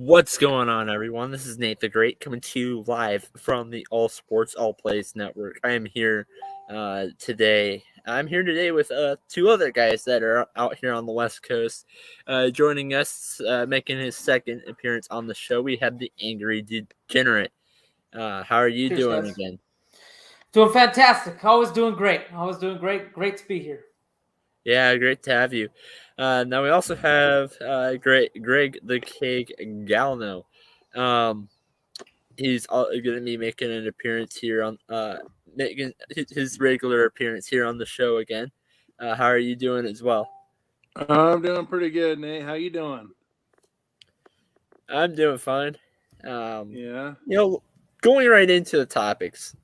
What's going on, everyone? This is Nate the Great coming to you live from the All Sports All Plays Network. I am here today. I'm here today with two other guys that are out here on the West Coast. Joining us, making his second appearance on the show, we have the Angry Degenerate. How are you Cheers, doing guys. again? Doing fantastic. Always doing great. Great to be here. Yeah, great to have you. Now we also have Great Greg the Keg Galno. He's going to be making an appearance here on making his regular appearance here on the show again. How are you doing as well? I'm doing pretty good, Nate. How you doing? I'm doing fine. Yeah. Going right into the topics.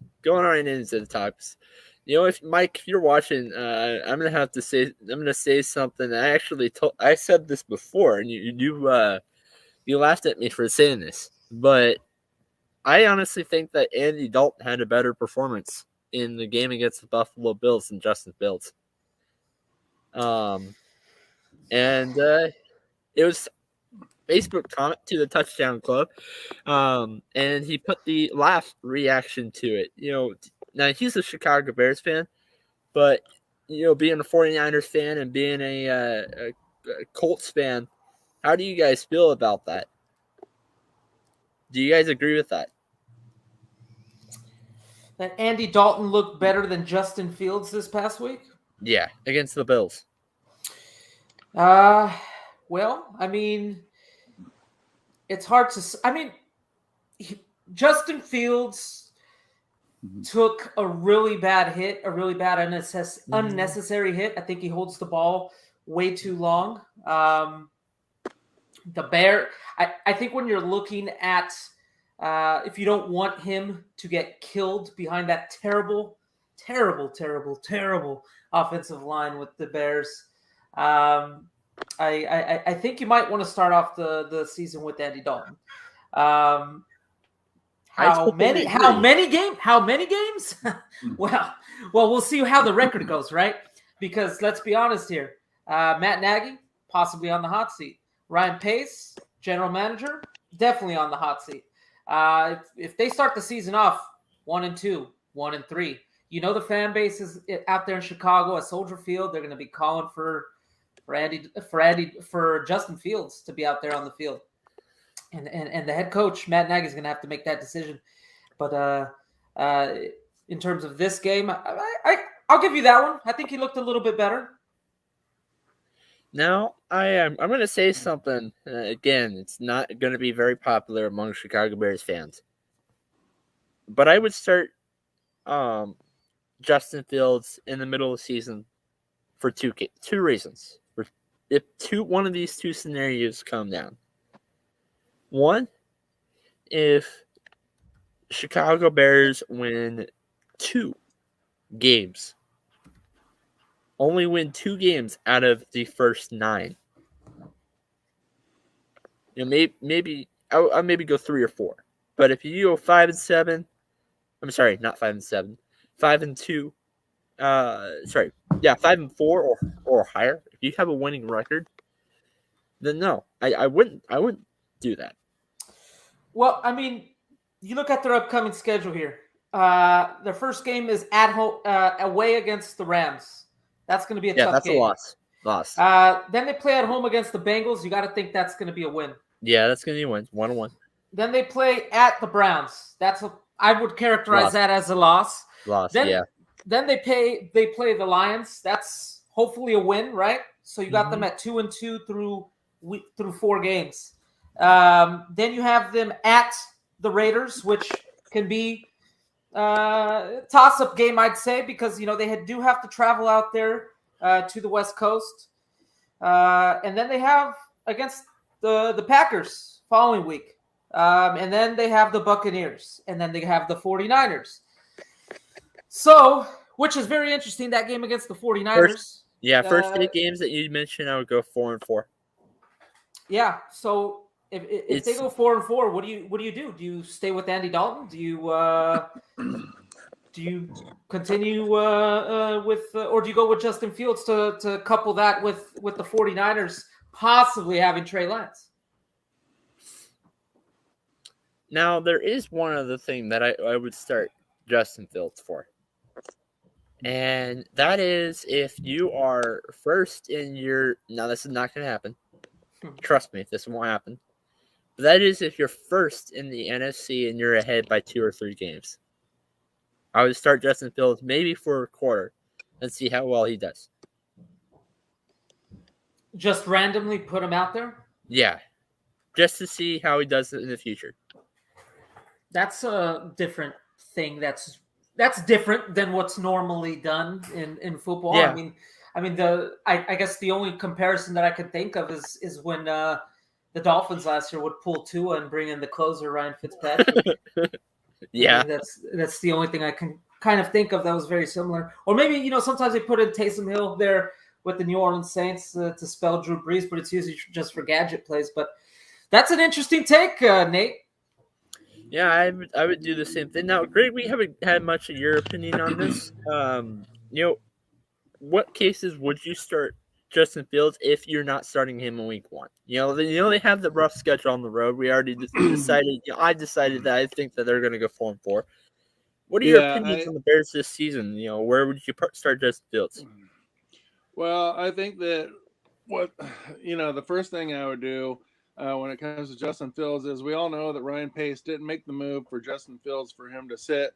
If Mike, if you're watching, I'm gonna say something. I said this before, and you laughed at me for saying this, but I honestly think that Andy Dalton had a better performance in the game against the Buffalo Bills than Justin Fields. It was Facebook comment to the Touchdown Club, and he put the laugh reaction to it. Now he's a Chicago Bears fan, but being a 49ers fan and being a Colts fan, how do you guys feel about that? Do you guys agree with that? That Andy Dalton looked better than Justin Fields this past week? Yeah, against the Bills. Well, I mean, it's hard to. I mean, Justin Fields took a really bad hit, a really bad unnecessary hit. I think he holds the ball way too long. I think when you're looking at if you don't want him to get killed behind that terrible offensive line with the Bears, I think you might want to start off the season with Andy Dalton. How many games? well, we'll see how the record goes, right? Because let's be honest here. Matt Nagy, possibly on the hot seat. Ryan Pace, general manager, definitely on the hot seat. If they start the season off 1-2, 1-3, the fan base is out there in Chicago at Soldier Field. They're going to be calling for Justin Fields to be out there on the field, and the head coach Matt Nagy is going to have to make that decision. But in terms of this game, I'll give you that one. I think he looked a little bit better. Now, I'm going to say something. Again, it's not going to be very popular among Chicago Bears fans. But I would start Justin Fields in the middle of the season for two reasons. If one of these two scenarios come down. One, if Chicago Bears win 2 games. Only win 2 games out of the first 9. Maybe I'll maybe go 3 or 4. But if you go 5-7, I'm sorry, not 5-7, 5-2. 5-4 or higher. If you have a winning record, then no, I wouldn't do that. Well, I mean, you look at their upcoming schedule here. Their first game is at home, away against the Rams. That's going to be a tough game. Yeah, that's a loss. Then they play at home against the Bengals. You got to think that's going to be a win. Yeah, that's going to be a win. 1-1. Then they play at the Browns. I would characterize that as a loss. Then they play the Lions. That's hopefully a win, right? So you got them at 2-2 through 4 games. Then you have them at the Raiders, which can be toss-up game, I'd say, because they do have to travel out there to the West Coast, and then they have against the Packers following week, and then they have the Buccaneers, and then they have the 49ers. So, which is very interesting, that game against the 49ers. First 8 games that you mentioned, I would go 4-4. Yeah, so if they go 4-4, what do you do? Do you stay with Andy Dalton? Do you continue with or do you go with Justin Fields to couple that with the 49ers possibly having Trey Lance? Now, there is one other thing that I would start Justin Fields for. And that is if you are first in your... Now, this is not going to happen. Trust me, this won't happen. But that is if you're first in the NFC and you're ahead by 2 or 3 games. I would start Justin Fields maybe for a quarter and see how well he does. Just randomly put him out there? Yeah. Just to see how he does in the future. That's a different thing. That's different than what's normally done in football. Yeah. I guess the only comparison that I could think of is when the Dolphins last year would pull Tua and bring in the closer Ryan Fitzpatrick. Yeah. That's the only thing I can kind of think of that was very similar. Or maybe, sometimes they put in Taysom Hill there with the New Orleans Saints to spell Drew Brees, but it's usually just for gadget plays. But that's an interesting take, Nate. Yeah, I would do the same thing. Now, Greg, we haven't had much of your opinion on this. What cases would you start Justin Fields if you're not starting him in week 1? They have the rough schedule on the road. We already decided. I decided that I think that they're going to go 4-4. What are your opinions on the Bears this season? Where would you start Justin Fields? Well, I think that the first thing I would do when it comes to Justin Fields is we all know that Ryan Pace didn't make the move for Justin Fields for him to sit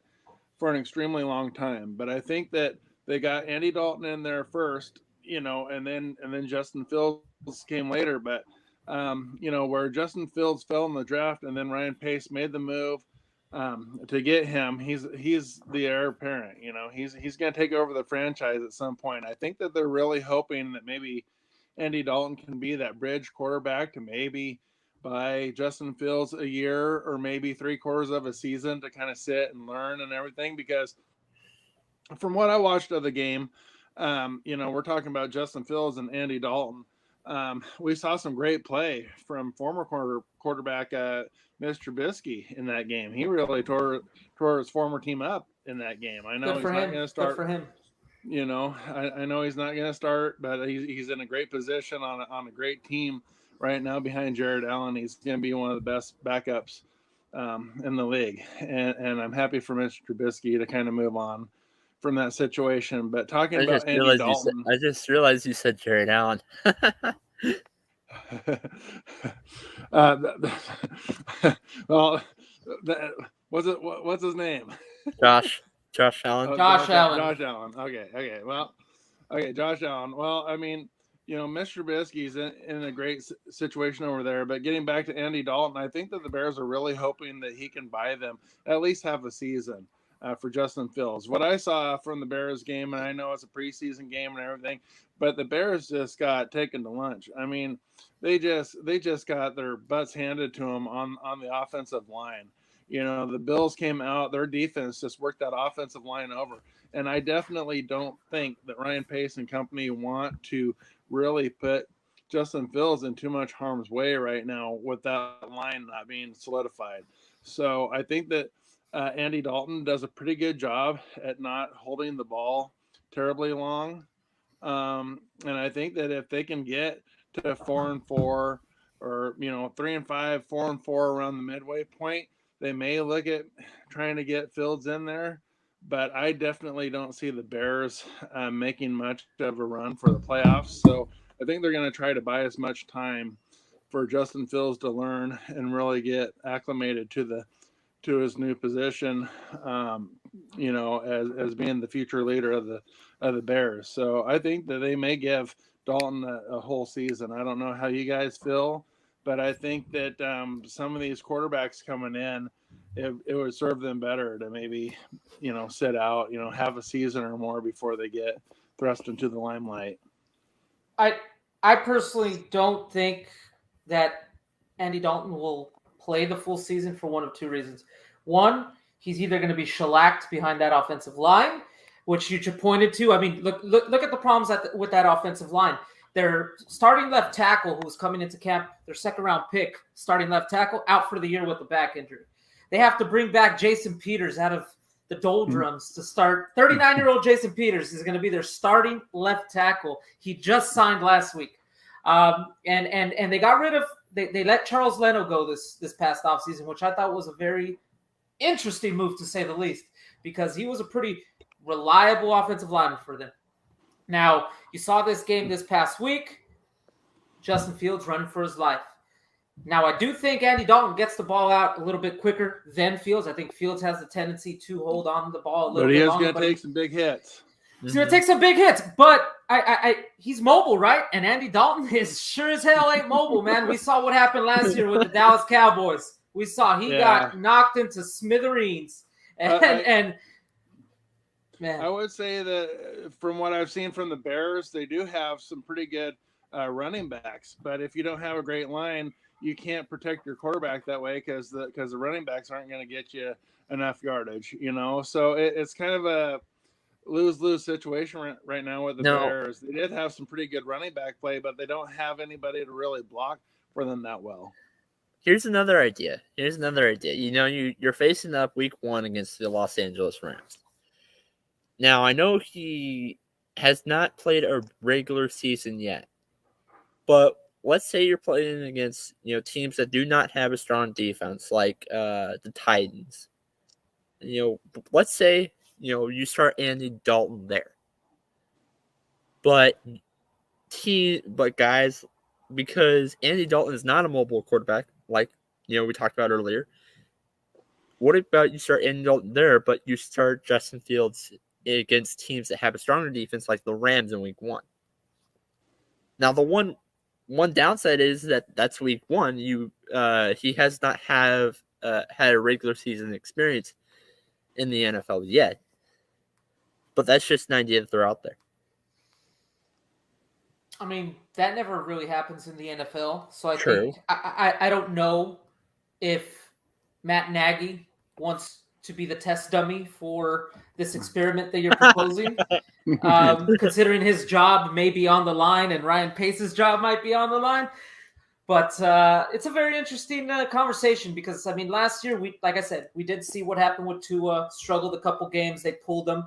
for an extremely long time. But I think that they got Andy Dalton in there first, and then Justin Fields came later. But where Justin Fields fell in the draft and then Ryan Pace made the move to get him, he's the heir apparent. He's going to take over the franchise at some point. I think that they're really hoping that maybe Andy Dalton can be that bridge quarterback to maybe buy Justin Fields a year or maybe 3/4 of a season to kind of sit and learn and everything. Because from what I watched of the game, we're talking about Justin Fields and Andy Dalton. We saw some great play from former quarterback Mitch Trubisky in that game. He really tore his former team up in that game. I know he's not going to start. Good for him. I know he's not going to start, but he's in a great position on a great team right now behind Jared Allen. He's going to be one of the best backups in the league, and I'm happy for Mitch Trubisky to kind of move on from that situation. But talking about Andy Dalton, I just realized you said Jared Allen. Well, what's his name? Josh Allen. Josh Allen. Josh Allen. Okay. Well, Josh Allen. Well, Mr. Trubisky's in a great situation over there. But getting back to Andy Dalton, I think that the Bears are really hoping that he can buy them at least half a season for Justin Fields. What I saw from the Bears game, and I know it's a preseason game and everything, but the Bears just got taken to lunch. I mean, they just got their butts handed to them on the offensive line. The Bills came out, their defense just worked that offensive line over. And I definitely don't think that Ryan Pace and company want to really put Justin Fields in too much harm's way right now with that line not being solidified. So I think that Andy Dalton does a pretty good job at not holding the ball terribly long. And I think that if they can get to 4-4 or 3-5, 4-4 around the midway point, they may look at trying to get Fields in there, but I definitely don't see the Bears making much of a run for the playoffs. So I think they're going to try to buy as much time for Justin Fields to learn and really get acclimated to his new position, as being the future leader of the Bears. So I think that they may give Dalton a whole season. I don't know how you guys feel, but I think that some of these quarterbacks coming in, it would serve them better to maybe, sit out, have a season or more before they get thrust into the limelight. I personally don't think that Andy Dalton will play the full season for one of two reasons. One, he's either going to be shellacked behind that offensive line, which you pointed to. I mean, look at the problems with that offensive line. Their starting left tackle, who was coming into camp, their second-round pick, starting left tackle, out for the year with a back injury. They have to bring back Jason Peters out of the doldrums to start. 39-year-old Jason Peters is going to be their starting left tackle. He just signed last week. And they got rid of they let Charles Leno go this past offseason, which I thought was a very interesting move to say the least, because he was a pretty reliable offensive lineman for them. Now, you saw this game this past week. Justin Fields running for his life. Now, I do think Andy Dalton gets the ball out a little bit quicker than Fields. I think Fields has the tendency to hold on to the ball a little bit longer. But he is going to take some big hits. He's going to take some big hits, but he's mobile, right? And Andy Dalton is sure as hell ain't mobile, man. We saw what happened last year with the Dallas Cowboys. We saw he got knocked into smithereens. And man, I would say that from what I've seen from the Bears, they do have some pretty good running backs. But if you don't have a great line, you can't protect your quarterback that way because the running backs aren't going to get you enough yardage, So it's kind of a lose-lose situation right now with the Bears. They did have some pretty good running back play, but they don't have anybody to really block for them that well. Here's another idea. You're facing up week 1 against the Los Angeles Rams. Now, I know he has not played a regular season yet, but let's say you're playing against teams that do not have a strong defense, like the Titans. Let's say you start Andy Dalton there, but guys, because Andy Dalton is not a mobile quarterback, like we talked about earlier. What about you start Andy Dalton there, but you start Justin Fields against teams that have a stronger defense, like the Rams in week 1? Now, the one downside is that's week 1. He has not had a regular season experience in the NFL yet, but that's just an idea to throw out there. I mean, that never really happens in the NFL. So I True. think I don't know if Matt Nagy wants to be the test dummy for this experiment that you're proposing, considering his job may be on the line and Ryan Pace's job might be on the line. But it's a very interesting conversation because, I mean, last year, like I said, we did see what happened with Tua. Struggled a couple games. They pulled him.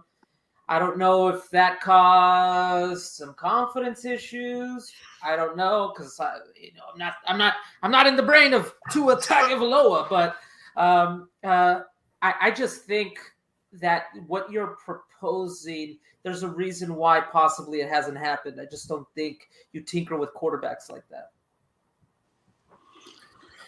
I don't know if that caused some confidence issues. I don't know because I'm not in the brain of Tua Tagovailoa, but I just think that what you're proposing, there's a reason why possibly it hasn't happened. I just don't think you tinker with quarterbacks like that.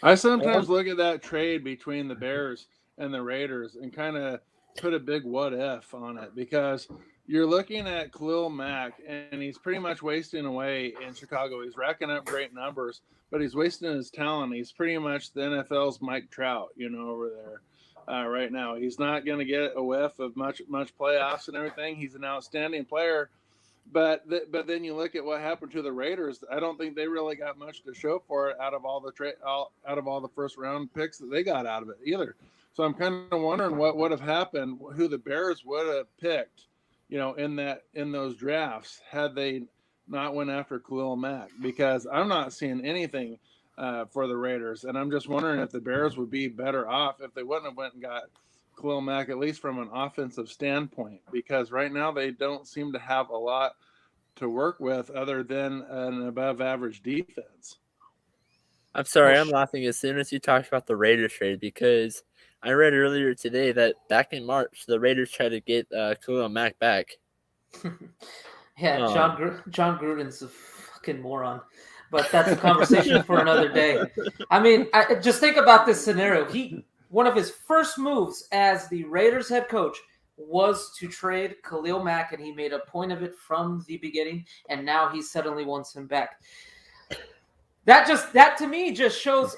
I sometimes look at that trade between the Bears and the Raiders and kind of put a big what if on it because you're looking at Khalil Mack and he's pretty much wasting away in Chicago. He's racking up great numbers, but he's wasting his talent. He's pretty much the NFL's Mike Trout, over there right now. He's not going to get a whiff of much playoffs and everything. He's an outstanding player. But then you look at what happened to the Raiders. I don't think they really got much to show for it out of all the first round picks that they got out of it either. So I'm kind of wondering what would have happened, who the Bears would have picked, in those drafts had they not went after Khalil Mack, because I'm not seeing anything for the Raiders, and I'm just wondering if the Bears would be better off if they wouldn't have went and got Khalil Mack, at least from an offensive standpoint, because right now they don't seem to have a lot to work with other than an above average defense. I'm sorry, I'm laughing as soon as you talked about the Raiders trade because I read earlier today that back in March, the Raiders tried to get Khalil Mack back. Yeah, John Gruden's a fucking moron. But that's a conversation for another day. I mean, just think about this scenario. One of his first moves as the Raiders head coach was to trade Khalil Mack, and he made a point of it from the beginning, and now he suddenly wants him back. That to me just shows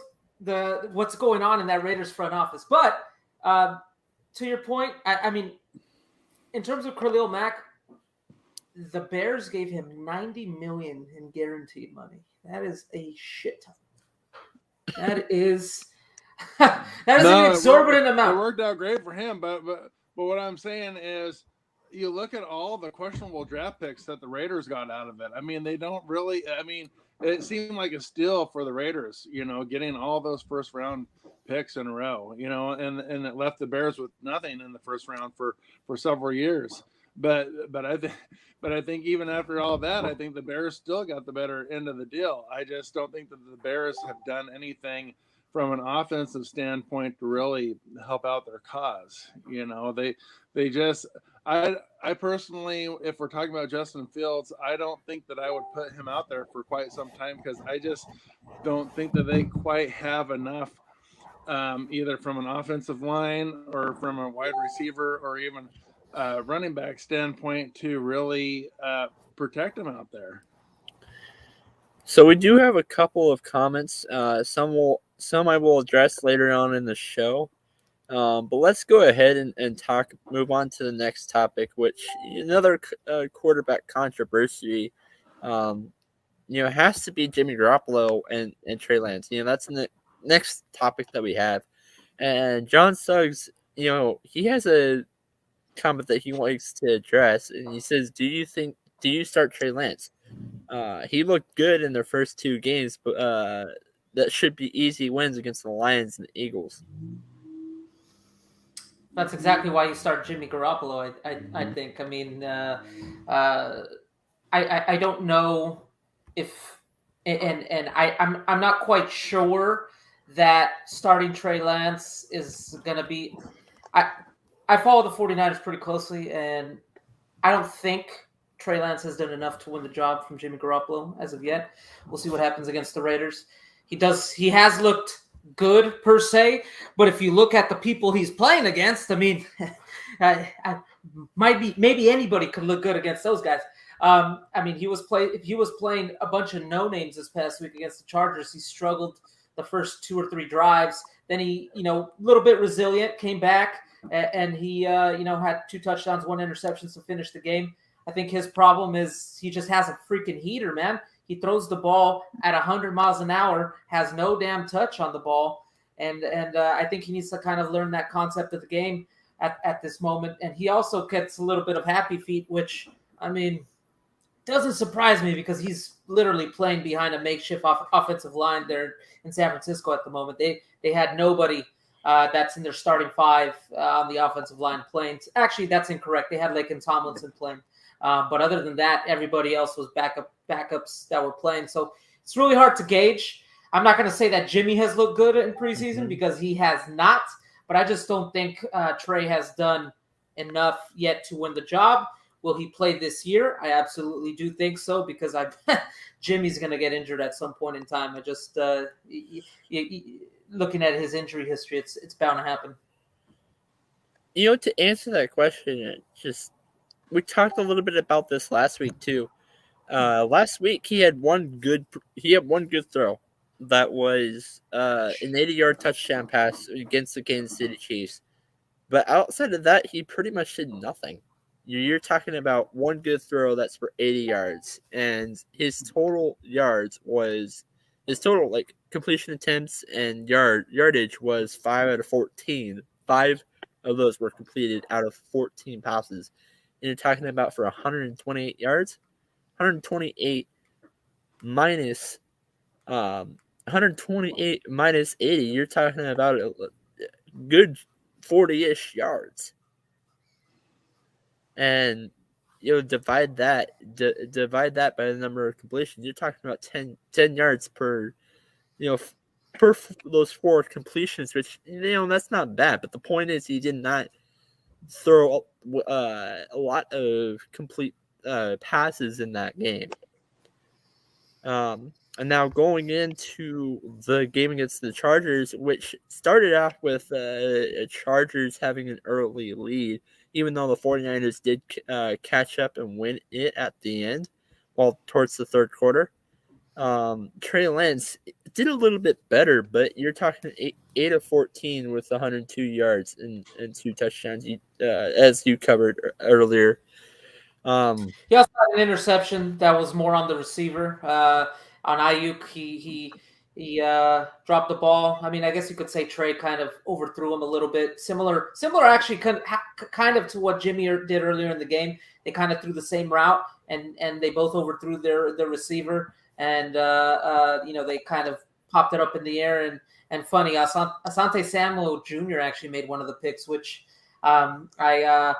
what's going on in that Raiders front office. But to your point, I mean, in terms of Khalil Mack, the Bears gave him $90 million in guaranteed money. That is a shit ton. That is an exorbitant amount. It worked out great for him, but what I'm saying is, you look at all the questionable draft picks that the Raiders got out of it. I mean, they don't really. I mean, it seemed like a steal for the Raiders, getting all those first round picks in a row, and it left the Bears with nothing in the first round for several years. I think even after all that, I think the Bears still got the better end of the deal. I just don't think that the Bears have done anything from an offensive standpoint to really help out their cause. They just I personally, if we're talking about Justin Fields, I don't think that I would put him out there for quite some time because I just don't think that they quite have enough, either from an offensive line or from a wide receiver or even running back standpoint to really protect him out there. So we do have a couple of comments. Some I will address later on in the show. But let's go ahead and move on to the next topic, which another quarterback controversy, has to be Jimmy Garoppolo and Trey Lance. That's the next topic that we have. And John Suggs, he has a comment that he likes to address, and he says, do you start Trey Lance? He looked good in their first two games, but that should be easy wins against the Lions and the Eagles. That's exactly why you start Jimmy Garoppolo, I think. I mean, I don't know if, and I'm not quite sure that starting Trey Lance is going to be. I follow the 49ers pretty closely, and I don't think Trey Lance has done enough to win the job from Jimmy Garoppolo as of yet. We'll see what happens against the Raiders. He has looked good per se, but if you look at the people he's playing against, I mean, maybe anybody could look good against those guys. I mean, he was playing a bunch of no names this past week against the Chargers. He struggled the first 2 or 3 drives. Then he, a little bit resilient, came back, and he, had 2 touchdowns, 1 interception to finish the game. I think his problem is he just has a freaking heater, man. He throws the ball at 100 miles an hour, has no damn touch on the ball, and I think he needs to kind of learn that concept of the game at this moment. And he also gets a little bit of happy feet, which, I mean, doesn't surprise me because he's literally playing behind a makeshift offensive line there in San Francisco at the moment. They had nobody that's in their starting 5 on the offensive line playing. Actually, that's incorrect. They had Laken Tomlinson playing. But other than that, everybody else was backups that were playing. So it's really hard to gauge. I'm not going to say that Jimmy has looked good in preseason because he has not. But I just don't think Trey has done enough yet to win the job. Will he play this year? I absolutely do think so because Jimmy's going to get injured at some point in time. I just looking at his injury history, it's bound to happen. To answer that question, we talked a little bit about this last week too. Last week he had one good throw that was an 80-yard touchdown pass against the Kansas City Chiefs. But outside of that, he pretty much did nothing. You're talking about one good throw that's for 80 yards, and his total completion attempts and yardage was 5 out of 14. 5 of those were completed out of 14 passes. And you're talking about for 128 yards, 128 minus 80. You're talking about a good 40-ish yards. And divide that by the number of completions. You're talking about 10 yards per those 4 completions, which that's not bad. But the point is, he did not throw a lot of complete passes in that game. And now going into the game against the Chargers, which started off with Chargers having an early lead, even though the 49ers did catch up and win it at the end, towards the third quarter. Trey Lance did a little bit better, but you're talking 8 of 14 with 102 yards and 2 touchdowns, as you covered earlier. He also had an interception that was more on the receiver. On Ayuk, he dropped the ball. I mean, I guess you could say Trey kind of overthrew him a little bit. Similar actually, kind of to what Jimmy did earlier in the game. They kind of threw the same route, and they both overthrew their receiver. And they kind of popped it up in the air. And funny, Asante Samuel Jr. actually made one of the picks, which I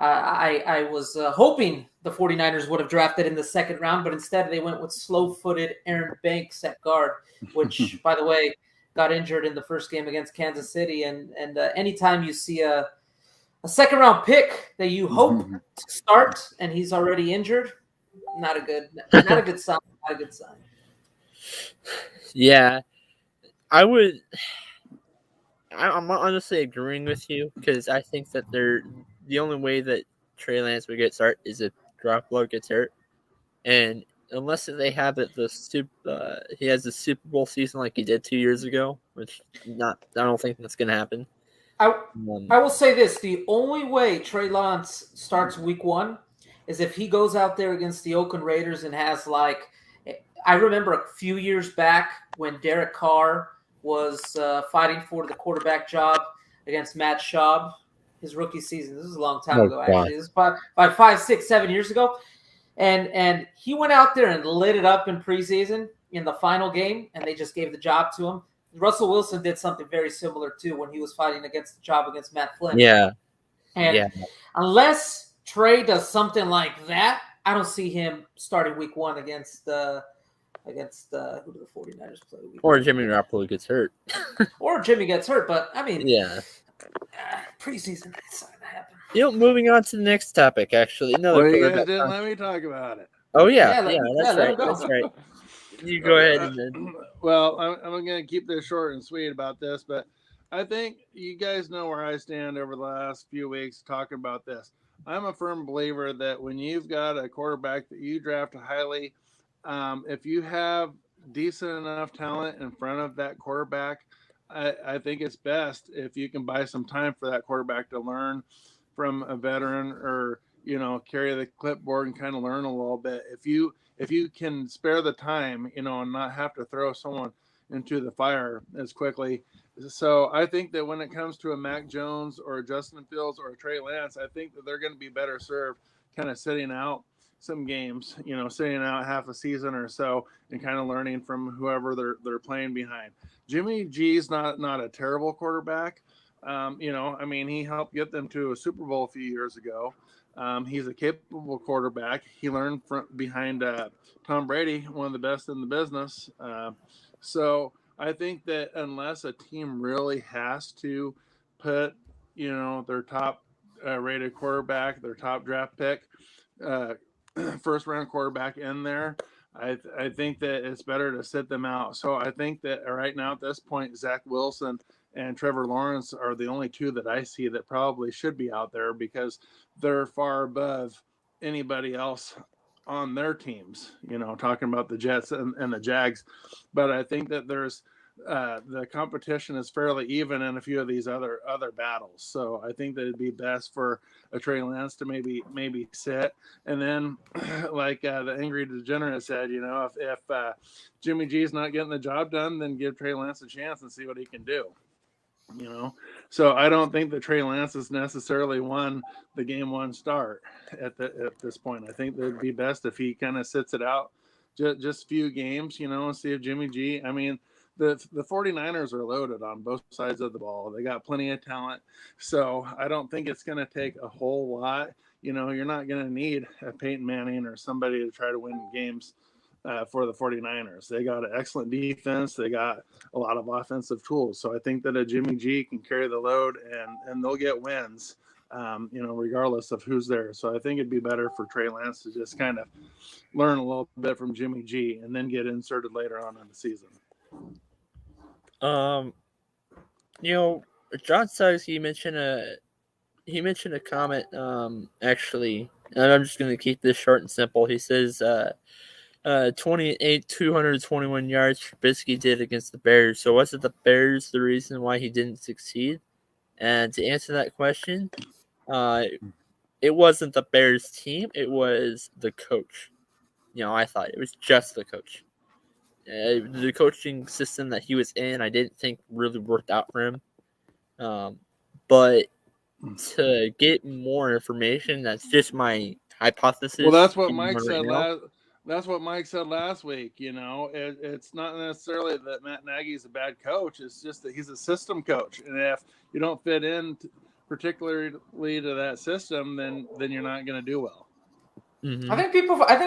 I was hoping the 49ers would have drafted in the second round, but instead they went with slow-footed Aaron Banks at guard, which, by the way, got injured in the first game against Kansas City. And anytime you see a second-round pick that you hope to start and he's already injured, not a good sign. Not a good sign. Yeah, I'm honestly agreeing with you because I think that the only way that Trey Lance would get started is if Garoppolo gets hurt, and unless they have he has the Super Bowl season like he did 2 years ago, which I don't think that's gonna happen. I will say this: the only way Trey Lance starts Week 1 is if he goes out there against the Oakland Raiders and has I remember a few years back when Derek Carr was fighting for the quarterback job against Matt Schaub, his rookie season. This is a long time ago, actually. This is about 5, 6, 7 years ago. And he went out there and lit it up in preseason in the final game, and they just gave the job to him. Russell Wilson did something very similar, too, when he was fighting against the job against Matt Flynn. Yeah. And unless Trey does something like that, I don't see him starting Week 1 against who do the 49ers play? Or Jimmy Garoppolo gets hurt. Or Jimmy gets hurt, but I mean, preseason, it's not gonna happen. Moving on to the next topic, actually. Well, you guys didn't let me talk about it. Oh, yeah, that's right. That's right. You go ahead and then. Well, I'm going to keep this short and sweet about this, but I think you guys know where I stand over the last few weeks talking about this. I'm a firm believer that when you've got a quarterback that you draft highly, if you have decent enough talent in front of that quarterback, I think it's best if you can buy some time for that quarterback to learn from a veteran or, carry the clipboard and kind of learn a little bit. If you can spare the time, and not have to throw someone into the fire as quickly. So I think that when it comes to a Mac Jones or a Justin Fields or a Trey Lance, I think that they're going to be better served kind of sitting out some games, sitting out half a season or so and kind of learning from whoever they're playing behind. Jimmy G's not a terrible quarterback. He helped get them to a Super Bowl a few years ago. He's a capable quarterback. He learned behind Tom Brady, one of the best in the business. So I think that unless a team really has to put, their top rated quarterback, their top draft pick, first round quarterback in there, I think that it's better to sit them out. So I think that right now at this point, Zach Wilson and Trevor Lawrence are the only two that I see that probably should be out there because they're far above anybody else on their teams, talking about the Jets and the Jags. But I think that there's the competition is fairly even in a few of these other battles. So I think that it'd be best for a Trey Lance to maybe sit. And then like the Angry Degenerate said, if Jimmy G's not getting the job done, then give Trey Lance a chance and see what he can do. So I don't think that Trey Lance has necessarily won the game one start at this point. I think that it'd be best if he kind of sits it out just a few games, and see if Jimmy G, the 49ers are loaded on both sides of the ball. They got plenty of talent. So I don't think it's going to take a whole lot. You're not going to need a Peyton Manning or somebody to try to win games for the 49ers. They got an excellent defense. They got a lot of offensive tools. So I think that a Jimmy G can carry the load and they'll get wins, regardless of who's there. So I think it'd be better for Trey Lance to just kind of learn a little bit from Jimmy G and then get inserted later on in the season. John Suggs, he mentioned a comment, actually, and I'm just going to keep this short and simple. He says, 221 yards Trubisky did against the Bears. So was it the Bears the reason why he didn't succeed? And to answer that question, it wasn't the Bears team. It was the coach. I thought it was just the coach. The coaching system that he was in, I didn't think really worked out for him. But to get more information, that's just my hypothesis. Well, that's what Mike said That's what Mike said last week. It's not necessarily that Matt Nagy's a bad coach. It's just that he's a system coach. And if you don't fit in particularly to that system, then you're not going to do well. Mm-hmm. I think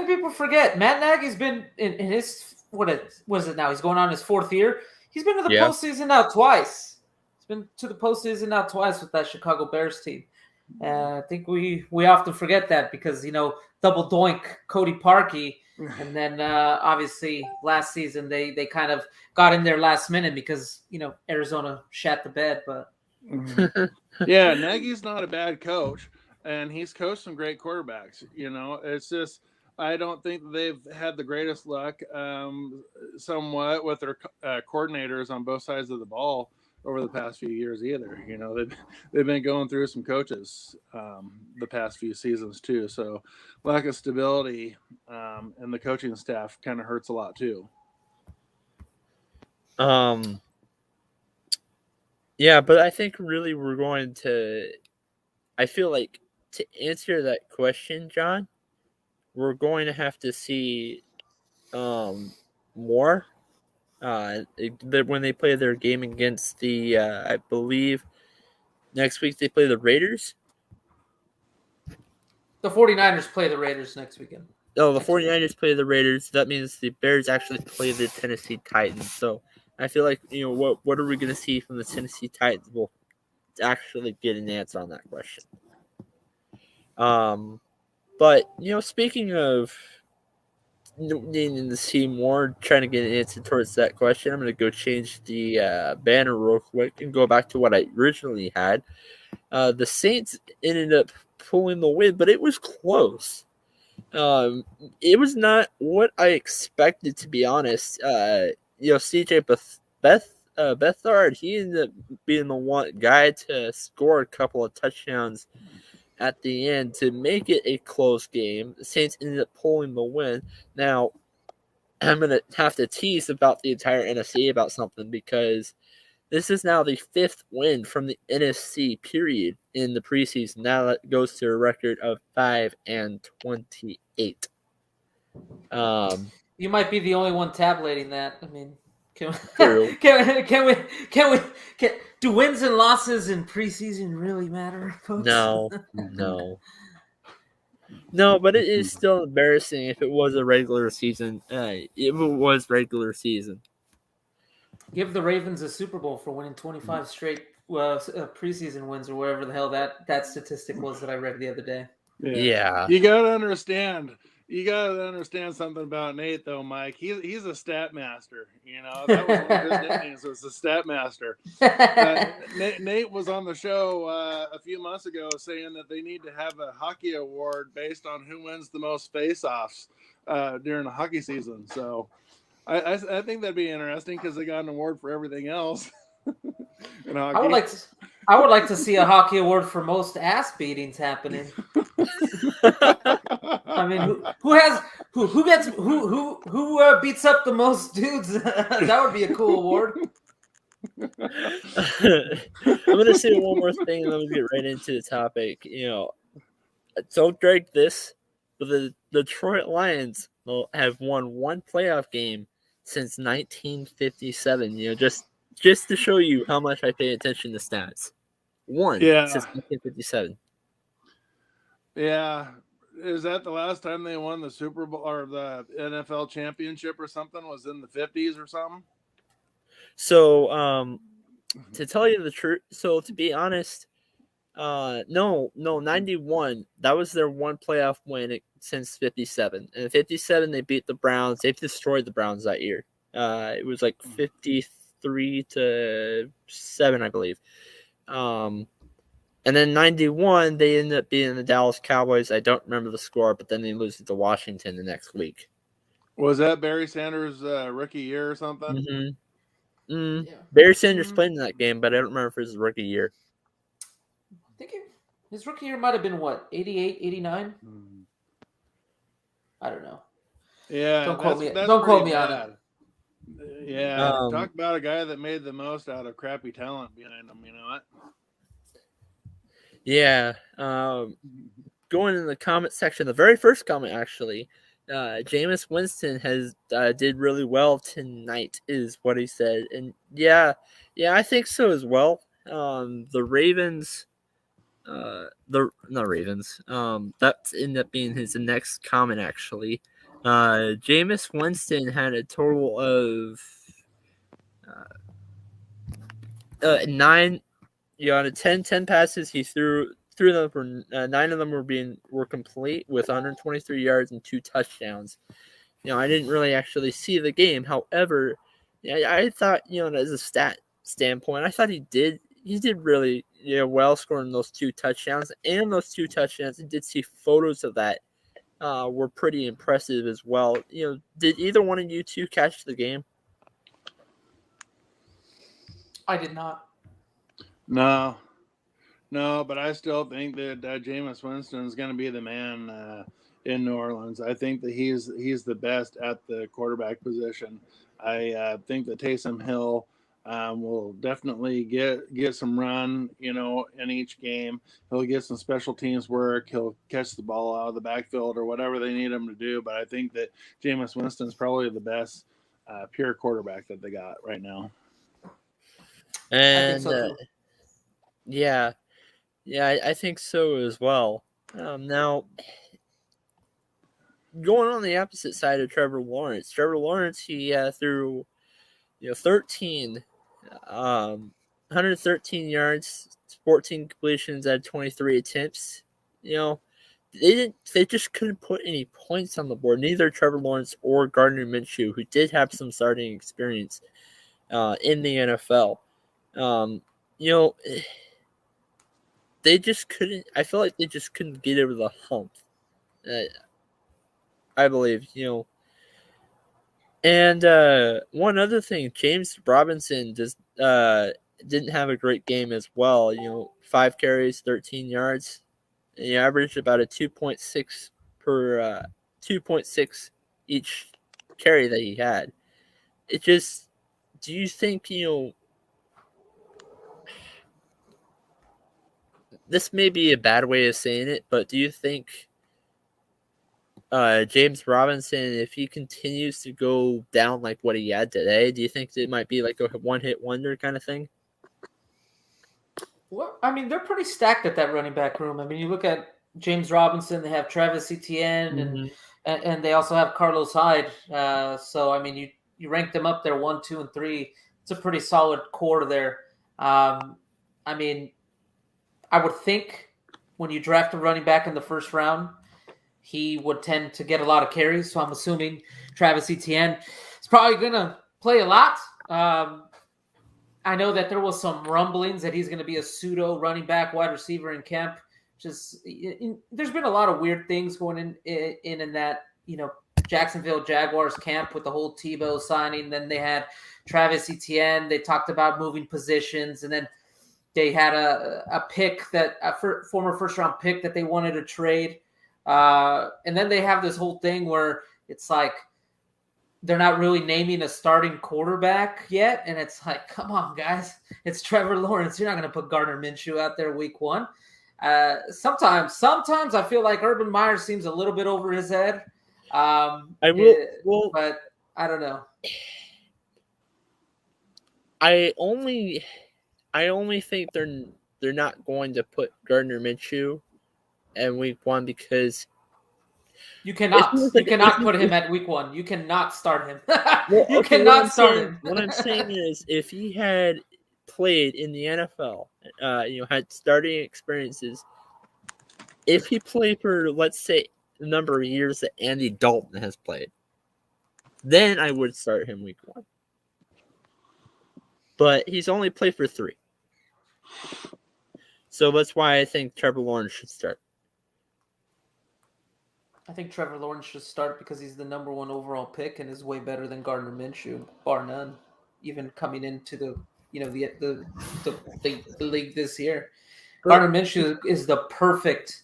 people forget Matt Nagy's been in his what is it now? He's going on his 4th year. He's been to the postseason now twice. He's been to the postseason now twice with that Chicago Bears team. I think we often forget that because double doink Cody Parkey, and then obviously last season they kind of got in there last minute because Arizona shat the bed. But yeah, Nagy's not a bad coach. And he's coached some great quarterbacks. It's just I don't think they've had the greatest luck, somewhat with their coordinators on both sides of the ball over the past few years either. They've been going through some coaches the past few seasons too. So lack of stability in the coaching staff kind of hurts a lot too. Yeah, but I think really we're going to. I feel like to answer that question, John, we're going to have to see more when they play their game against the, I believe, next week they play the Raiders. The 49ers play the Raiders next weekend. Oh, the 49ers play the Raiders. That means the Bears actually play the Tennessee Titans. So I feel like, what are we going to see from the Tennessee Titans? We'll actually get an answer on that question. But speaking of needing to see more, trying to get an answer towards that question, I'm going to go change the banner real quick and go back to what I originally had. The Saints ended up pulling the win, but it was close. It was not what I expected, to be honest. CJ Beathard, he ended up being the one guy to score a couple of touchdowns at the end to make it a close game. The Saints ended up pulling the win. Now, I'm going to have to tease about the entire NFC about something because this is now the 5th win from the NFC period in the preseason. Now that goes to a record of 5-28. You might be the only one tabulating that. I mean, can do wins and losses in preseason really matter, folks? No. No, but it is still embarrassing if it was a regular season. If it was regular season. Give the Ravens a Super Bowl for winning 25 straight preseason wins or wherever the hell that statistic was that I read the other day. Yeah. You got to understand something about Nate, though, Mike. He's a stat master. That was one of his nicknames, was the stat master. Nate was on the show a few months ago saying that they need to have a hockey award based on who wins the most face-offs during the hockey season. So I think that'd be interesting because they got an award for everything else. In hockey. I would like to see a hockey award for most ass beatings happening. I mean, who beats up the most dudes? That would be a cool award. I'm gonna say one more thing, and then we'll get right into the topic. Don't drag this, but the Detroit Lions have won one playoff game since 1957. Just to show you how much I pay attention to stats. Since 1957. Yeah. Is that the last time they won the Super Bowl or the NFL championship or something? Was in the 50s or something? So, to tell you the truth, to be honest, no, 91. That was their one playoff win since 57. And in 57, they beat the Browns. They destroyed the Browns that year. It was like 53-7, I believe. And then 91, they ended up beating the Dallas Cowboys. I don't remember the score, but then they lose to Washington the next week. Was that Barry Sanders' rookie year or something? Mm-hmm. Yeah. Barry Sanders played in that game, but I don't remember if it was his rookie year. I think his rookie year might have been, 88, 89? I don't know. Yeah. Don't quote me on it. Yeah. Talk about a guy that made the most out of crappy talent behind him, you know what? Yeah. Going in the comment section, the very first comment, actually, Jameis Winston did really well tonight, is what he said. And yeah, I think so as well. The Ravens the Ravens. That ended up being his next comment actually. Jameis Winston had a total of 9. Out of 10 passes he threw them for 9 of them were complete with 123 yards and 2 touchdowns. I didn't really actually see the game. However, I thought, as a stat standpoint, I thought he did really well scoring those 2 touchdowns. And those 2 touchdowns, I did see photos of that were pretty impressive as well. Did either one of you two catch the game? I did not. No, but I still think that Jameis Winston is going to be the man in New Orleans. I think that he's the best at the quarterback position. I think that Taysom Hill will definitely get some run, in each game. He'll get some special teams work. He'll catch the ball out of the backfield or whatever they need him to do. But I think that Jameis Winston is probably the best pure quarterback that they got right now. And I think so too. Yeah, I think so as well. Now, going on the opposite side of Trevor Lawrence, he threw 113 yards, 14 completions out of 23 attempts. They just couldn't put any points on the board. Neither Trevor Lawrence or Gardner Minshew, who did have some starting experience in the NFL. They just couldn't. I feel like they just couldn't get over the hump. I believe, And one other thing, James Robinson didn't have a great game as well. 5 carries, 13 yards. He averaged about a 2.6 per 2.6 each carry that he had. It just, do you think this may be a bad way of saying it, but do you think James Robinson, if he continues to go down like what he had today, do you think it might be like a one-hit wonder kind of thing? Well, I mean, they're pretty stacked at that running back room. I mean, you look at James Robinson, they have Travis Etienne, and they also have Carlos Hyde. So, I mean, you rank them up there 1, 2, and 3. It's a pretty solid core there. I mean, I would think when you draft a running back in the first round, he would tend to get a lot of carries. So I'm assuming Travis Etienne is probably going to play a lot. I know that there was some rumblings that he's going to be a pseudo running back wide receiver in camp. There's been a lot of weird things going in that, Jacksonville Jaguars camp with the whole Tebow signing. Then they had Travis Etienne. They talked about moving positions, and then they had a pick former first round pick that they wanted to trade. And then they have this whole thing where it's like they're not really naming a starting quarterback yet. And it's like, come on, guys. It's Trevor Lawrence. You're not going to put Gardner Minshew out there week 1. Sometimes I feel like Urban Meyer seems a little bit over his head. But I don't know. I only think they're not going to put Gardner Minshew in week 1 because you cannot put him at week 1. You cannot start him. You cannot start him. What I'm saying is, if he had played in the NFL, had starting experiences, if he played for, let's say, the number of years that Andy Dalton has played, then I would start him week 1. But he's only played for 3. So that's why I think Trevor Lawrence should start. I think Trevor Lawrence should start because he's the number 1 overall pick and is way better than Gardner Minshew, bar none. Even coming into the league this year, Gardner Minshew is the perfect,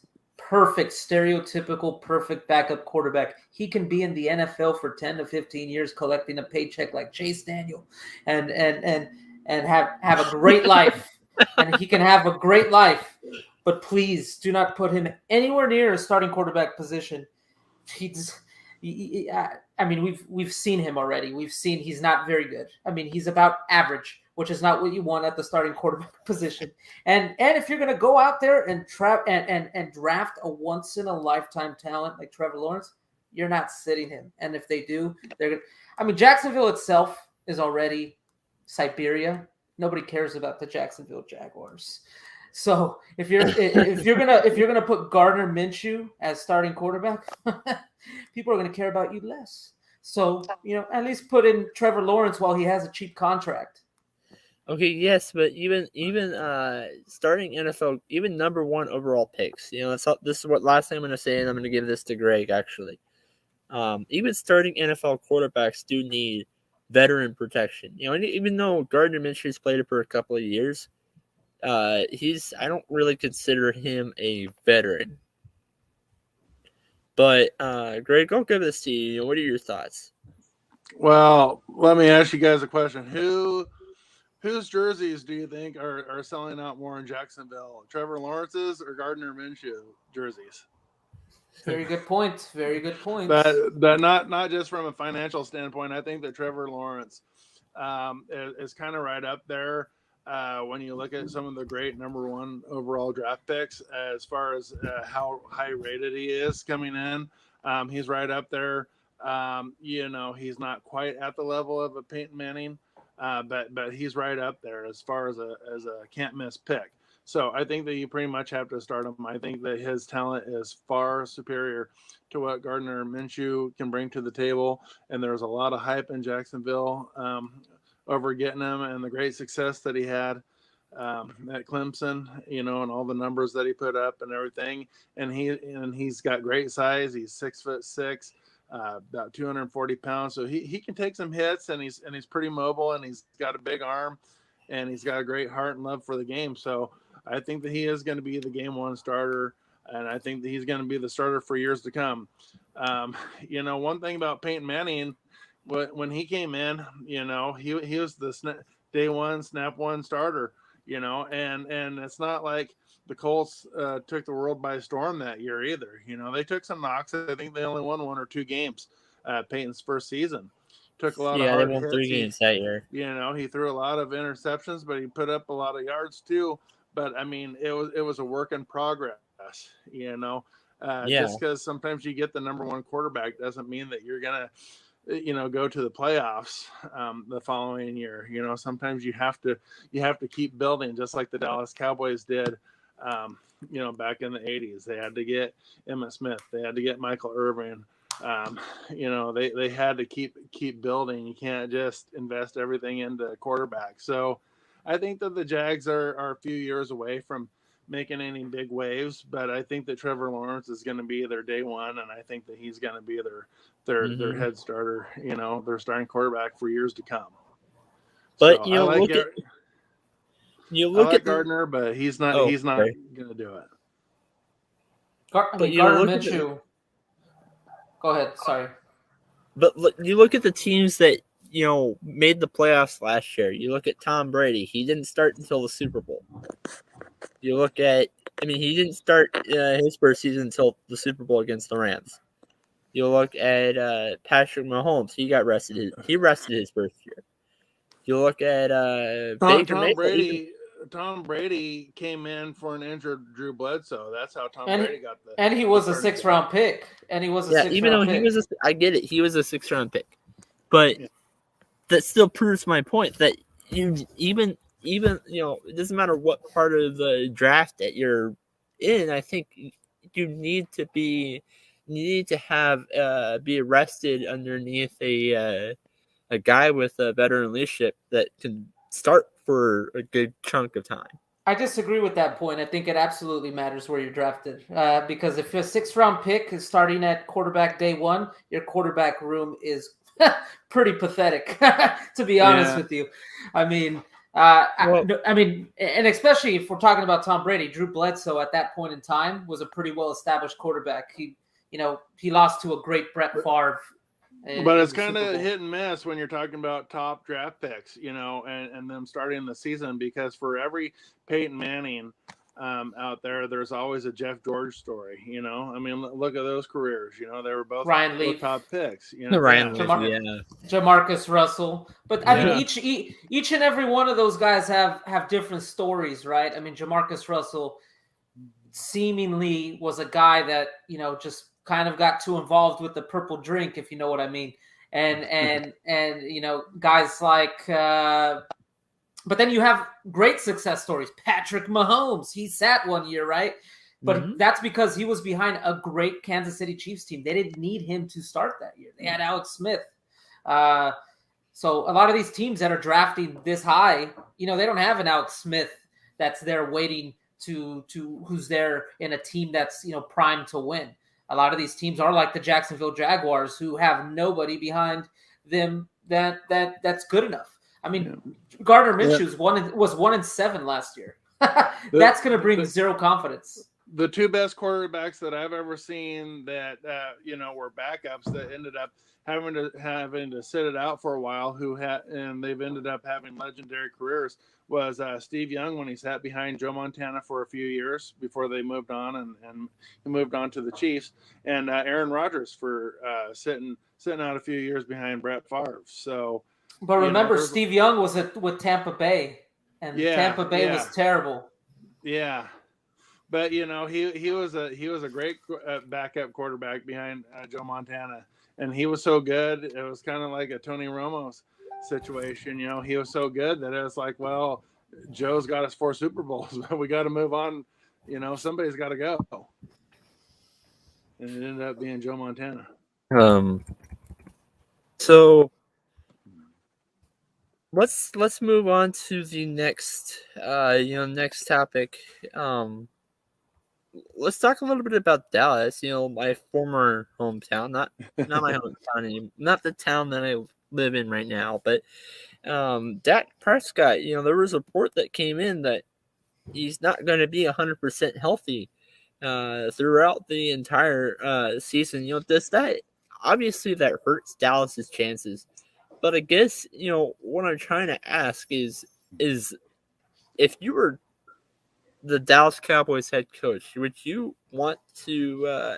stereotypical, perfect backup quarterback. He can be in the NFL for 10 to 15 years, collecting a paycheck like Chase Daniel, and have a great life. And he can have a great life. But please do not put him anywhere near a starting quarterback position. I mean, we've seen him already. We've seen he's not very good. I mean, he's about average which is not what you want at the starting quarterback position. And if you're going to go out there and draft a once in a lifetime talent like Trevor Lawrence, you're not sitting him. And if they do, they're going to. I mean, Jacksonville itself is already Siberia. Nobody cares about the Jacksonville Jaguars. So if you're gonna put Gardner Minshew as starting quarterback, people are gonna care about you less. So at least put in Trevor Lawrence while he has a cheap contract. Okay, yes, but even starting NFL, even number one overall picks. This is what last thing I'm gonna say, and I'm gonna give this to Greg actually. Even starting NFL quarterbacks do need veteran protection. Even though Gardner Minshew's played it for a couple of years. I don't really consider him a veteran. But Greg, I'll give this to you. What are your thoughts? Well, let me ask you guys a question. Whose jerseys do you think are selling out more in Jacksonville? Trevor Lawrence's or Gardner Minshew jerseys? Very good point. Very good point. But not just from a financial standpoint. I think that Trevor Lawrence is kind of right up there. When you look at some of the great number one overall draft picks, as far as how high rated he is coming in, he's right up there. He's not quite at the level of a Peyton Manning, but he's right up there as far as a can't miss pick. So I think that you pretty much have to start him. I think that his talent is far superior to what Gardner Minshew can bring to the table, and there's a lot of hype in Jacksonville over getting him and the great success that he had at Clemson, and all the numbers that he put up and everything. And he's got great size. He's 6'6", about 240 pounds. So he can take some hits, and he's pretty mobile, and he's got a big arm, and he's got a great heart and love for the game. So I think that he is going to be the game one starter, and I think that he's going to be the starter for years to come. One thing about Peyton Manning, when he came in, he was the day one, snap one starter, and it's not like the Colts took the world by storm that year either. They took some knocks. I think they only won 1 or 2 games Peyton's first season. Took a lot of hard they won hits. 3 games that year. He threw a lot of interceptions, but he put up a lot of yards too. But I mean, it was a work in progress, Just because sometimes you get the number one quarterback doesn't mean that you're gonna go to the playoffs the following year. Sometimes you have to keep building, just like the Dallas Cowboys did. Back in the 80s, they had to get Emmitt Smith, they had to get Michael Irvin. They had to keep building. You can't just invest everything into quarterback. So I think that the Jags are a few years away from making any big waves, but I think that Trevor Lawrence is going to be their day one, and I think that he's going to be their head starter, their starting quarterback for years to come. But so look at Gardner, but he's not going to do it. Gardner Minshew. Go ahead. Sorry. But you look at the teams that made the playoffs last year. You look at Tom Brady. He didn't start until the Super Bowl. You look at, he didn't start his first season until the Super Bowl against the Rams. You look at Patrick Mahomes. He got rested. He rested his first year. You look at Baker Mayfield. Tom Brady came in for an injured Drew Bledsoe. That's how Brady got the. And he was a 6th-round pick. Even though he was I get it. He was a 6th-round pick, but that still proves my point that even it doesn't matter what part of the draft that you're in. I think you need to be arrested underneath a guy with a veteran leadership that can start for a good chunk of time. I disagree with that point. I think it absolutely matters where you're drafted because if a 6th-round pick is starting at quarterback day one, your quarterback room is pretty pathetic, to be honest with you. And especially if we're talking about Tom Brady, Drew Bledsoe at that point in time was a pretty well-established quarterback. He lost to a great Brett Favre. But it's kind of hit and miss when you're talking about top draft picks, and them starting the season, because for every Peyton Manning out there, there's always a Jeff George story. You know, I mean, look at those careers. You know, they were both top picks. You know, Ryan Leaf, Jamarcus Russell. But I mean, each and every one of those guys have different stories, right? I mean, Jamarcus Russell seemingly was a guy that, you know, just kind of got too involved with the purple drink, if you know what I mean. And you know, guys like but then you have great success stories. Patrick Mahomes, he sat one year, right? But that's because he was behind a great Kansas City Chiefs team. They didn't need him to start that year. They had Alex Smith. So a lot of these teams that are drafting this high, you know, they don't have an Alex Smith that's there waiting to who's there in a team that's, you know, primed to win. A lot of these teams are like the Jacksonville Jaguars, who have nobody behind them that's good enough. I mean, Gardner Minshew was 1-7 last year. That's going to bring zero confidence. The two best quarterbacks that I've ever seen that you know, were backups that ended up having to sit it out for a while, and they've ended up having legendary careers, was Steve Young when he sat behind Joe Montana for a few years before they moved on and he moved on to the Chiefs, and Aaron Rodgers for sitting out a few years behind Brett Favre. So. But remember, Steve Young was with Tampa Bay, and Tampa Bay was terrible. Yeah, but you know, he was a great backup quarterback behind Joe Montana, and he was so good. It was kind of like a Tony Romo's situation. You know, he was so good that it was like, well, Joe's got us 4 Super Bowls, but we got to move on. You know, somebody's got to go, and it ended up being Joe Montana. So. Let's move on to the next next topic. Let's talk a little bit about Dallas. You know, my former hometown, not my hometown anymore, not the town that I live in right now, but Dak Prescott. You know, there was a report that came in that he's not going to be 100% healthy throughout the entire season. You know, that hurts Dallas's chances. But I guess, you know, what I'm trying to ask is if you were the Dallas Cowboys head coach, would you want to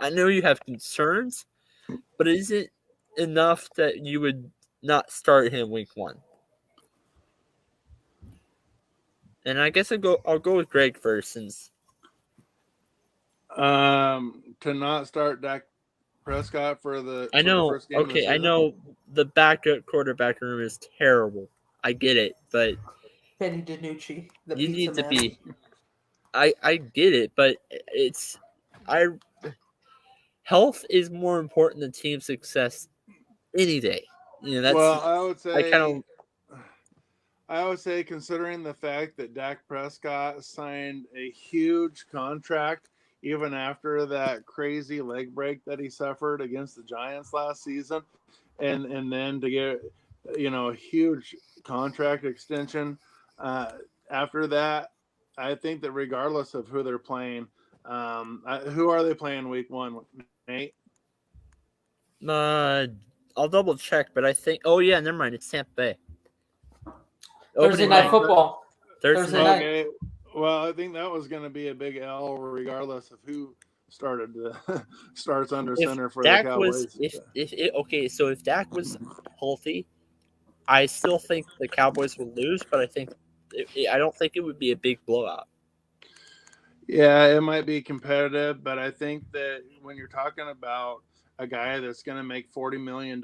I know you have concerns, but is it enough that you would not start him week 1? And I guess I'll go with Greg first, since to not start Dak Prescott for the first game of the season. I know the backup quarterback room is terrible. I get it, but Benny DiNucci, you need to be. I get it, but health is more important than team success any day. You know, that's. Well, I would say, considering the fact that Dak Prescott signed a huge contract even after that crazy leg break that he suffered against the Giants last season, and then to get, you know, a huge contract extension after that, I think that regardless of who they're playing, who are they playing week 1, Nate? I'll double check, but I think. Oh yeah, never mind. It's Tampa Bay. Thursday night football. Thursday night. Okay. Well, I think that was going to be a big L, regardless of who starts under center for the Cowboys. If Dak was healthy, I still think the Cowboys would lose, but I don't think it would be a big blowout. Yeah, it might be competitive, but I think that when you're talking about a guy that's going to make $40 million,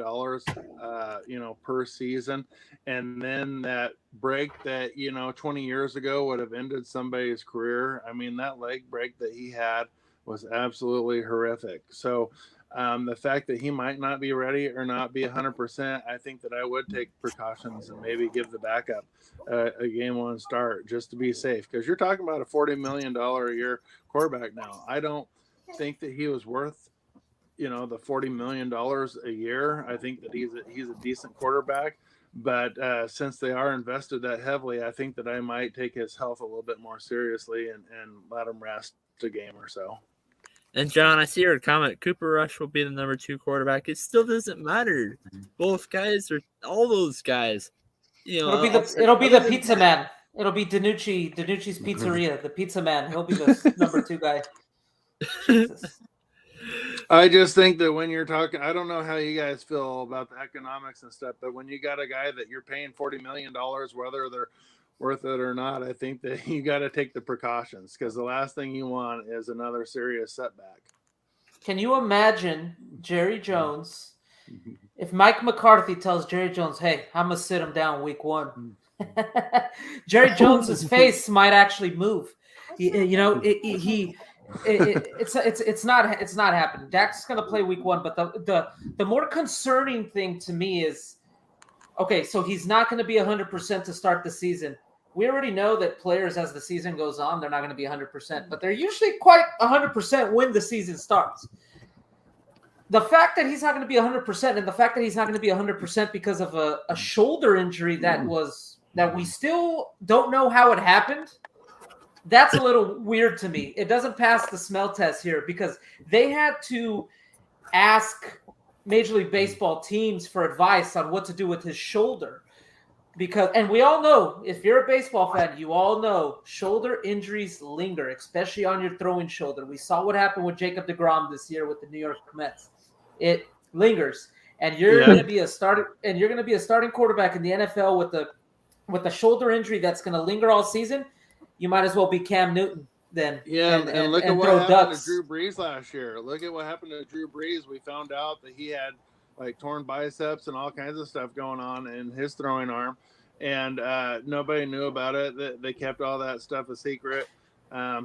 you know, per season, and then that break that, you know, 20 years ago would have ended somebody's career. I mean, that leg break that he had was absolutely horrific. So the fact that he might not be ready or not be 100%, I think that I would take precautions and maybe give the backup a game 1 start just to be safe, because you're talking about a $40 million a year quarterback now. I don't think that he was worth, you know, the $40 million a year. I think that he's a decent quarterback, but since they are invested that heavily, I think that I might take his health a little bit more seriously and let him rest a game or so. And John, I see your comment. Cooper Rush will be the number 2 quarterback. It still doesn't matter. Both guys, or all those guys, you know, it'll be the pizza man. It'll be DiNucci's Pizzeria, the pizza man. He'll be the number 2 guy. Jesus. I just think that when you're talking, I don't know how you guys feel about the economics and stuff, but when you got a guy that you're paying $40 million, whether they're worth it or not, I think that you got to take the precautions, because the last thing you want is another serious setback. Can you imagine Jerry Jones if Mike McCarthy tells Jerry Jones, "Hey, I'm gonna sit him down week 1"? Jerry Jones's face might actually move. It's not happening. Dak's gonna play week 1, but the more concerning thing to me is, okay, so he's not going to be 100% to start the season. We already know that players, as the season goes on, they're not going to be 100%, but they're usually quite 100% when the season starts. The fact that he's not going to be 100%, and the fact that he's not going to be 100% because of a shoulder injury that we still don't know how it happened, that's a little weird to me. It doesn't pass the smell test here, because they had to ask Major League Baseball teams for advice on what to do with his shoulder. And we all know, if you're a baseball fan, you all know shoulder injuries linger, especially on your throwing shoulder. We saw what happened with Jacob deGrom this year with the New York Mets. It lingers, and you're going to be a starting quarterback in the NFL with a shoulder injury that's going to linger all season. You might as well be Cam Newton then. Yeah, and look at what happened to Drew Brees last year. Look at what happened to Drew Brees. We found out that he had like torn biceps and all kinds of stuff going on in his throwing arm, and nobody knew about it. They kept all that stuff a secret.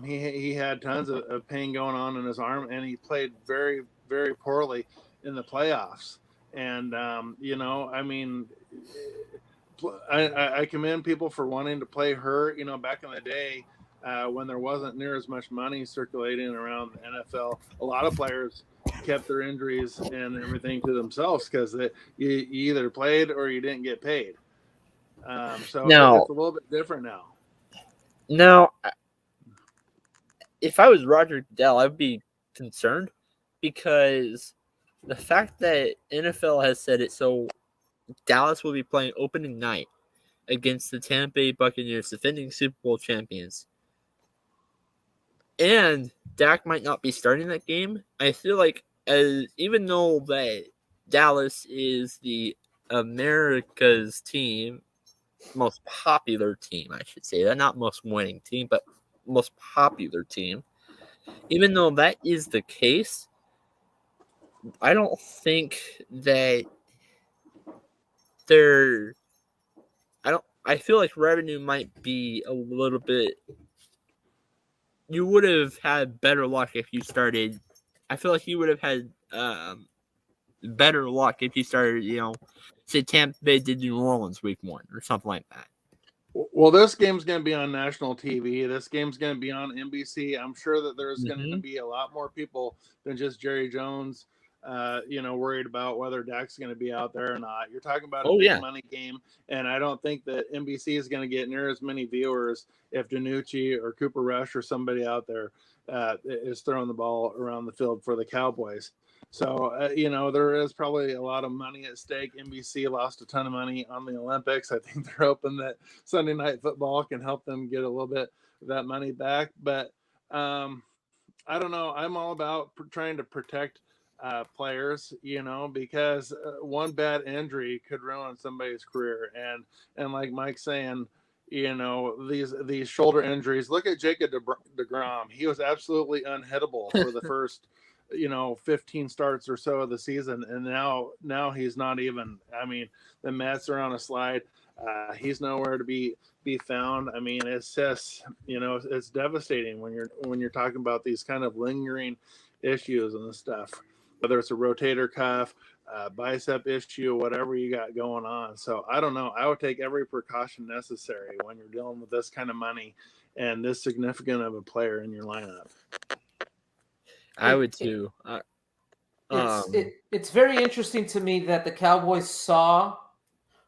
He had tons of pain going on in his arm, and he played very, very poorly in the playoffs. And I commend people for wanting to play hurt. Back in the day, when there wasn't near as much money circulating around the NFL, a lot of players kept their injuries and everything to themselves, because you either played or you didn't get paid. So it's a little bit different now. Now, if I was Roger Goodell, I'd be concerned, because the fact that NFL has said it, so Dallas will be playing opening night against the Tampa Bay Buccaneers, defending Super Bowl champions. And Dak might not be starting that game. I feel like, even though that Dallas is the America's team, most popular team, I should say, not most winning team, but most popular team, even though that is the case, I don't think that I feel like revenue might be a little bit. You would have had better luck if you started. I feel like you would have had better luck if you started, say Tampa Bay did New Orleans week 1 or something like that. Well, this game's going to be on national TV. This game's going to be on NBC. I'm sure that there's going to be a lot more people than just Jerry Jones, worried about whether Dak's going to be out there or not. You're talking about a big money game, and I don't think that NBC is going to get near as many viewers if DiNucci or Cooper Rush or somebody out there is throwing the ball around the field for the Cowboys. So, there is probably a lot of money at stake. NBC lost a ton of money on the Olympics. I think they're hoping that Sunday Night Football can help them get a little bit of that money back. But I don't know. I'm all about trying to protect players, because one bad injury could ruin somebody's career. And like Mike's saying, these shoulder injuries. Look at Jacob deGrom. He was absolutely unhittable for the first 15 starts or so of the season, and now he's not even. I mean, the Mets are on a slide. He's nowhere to be found. I mean, it's just it's devastating when you're talking about these kind of lingering issues and stuff, whether it's a rotator cuff, bicep issue, whatever you got going on. So I don't know. I would take every precaution necessary when you're dealing with this kind of money and this significant of a player in your lineup. I would too. It's very interesting to me that the Cowboys saw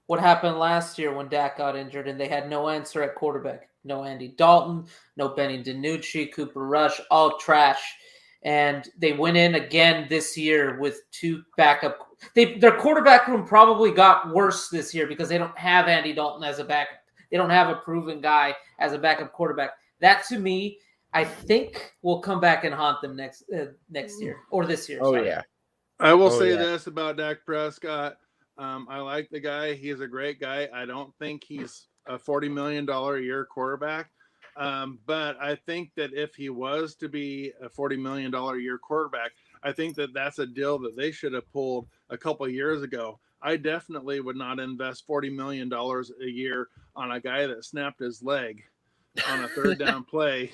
what happened last year when Dak got injured, and they had no answer at quarterback. No Andy Dalton, no Benny DiNucci, Cooper Rush, all trash. And they went in again this year with 2 backup. Their quarterback room probably got worse this year because they don't have Andy Dalton as a backup. They don't have a proven guy as a backup quarterback. That, to me, I think will come back and haunt them next year or this year. Oh, sorry. yeah. I will say this about Dak Prescott. I like the guy. He's a great guy. I don't think he's a $40 million a year quarterback. But I think that if he was to be a $40 million a year quarterback, I think that that's a deal that they should have pulled a couple of years ago. I definitely would not invest $40 million a year on a guy that snapped his leg on a third down play,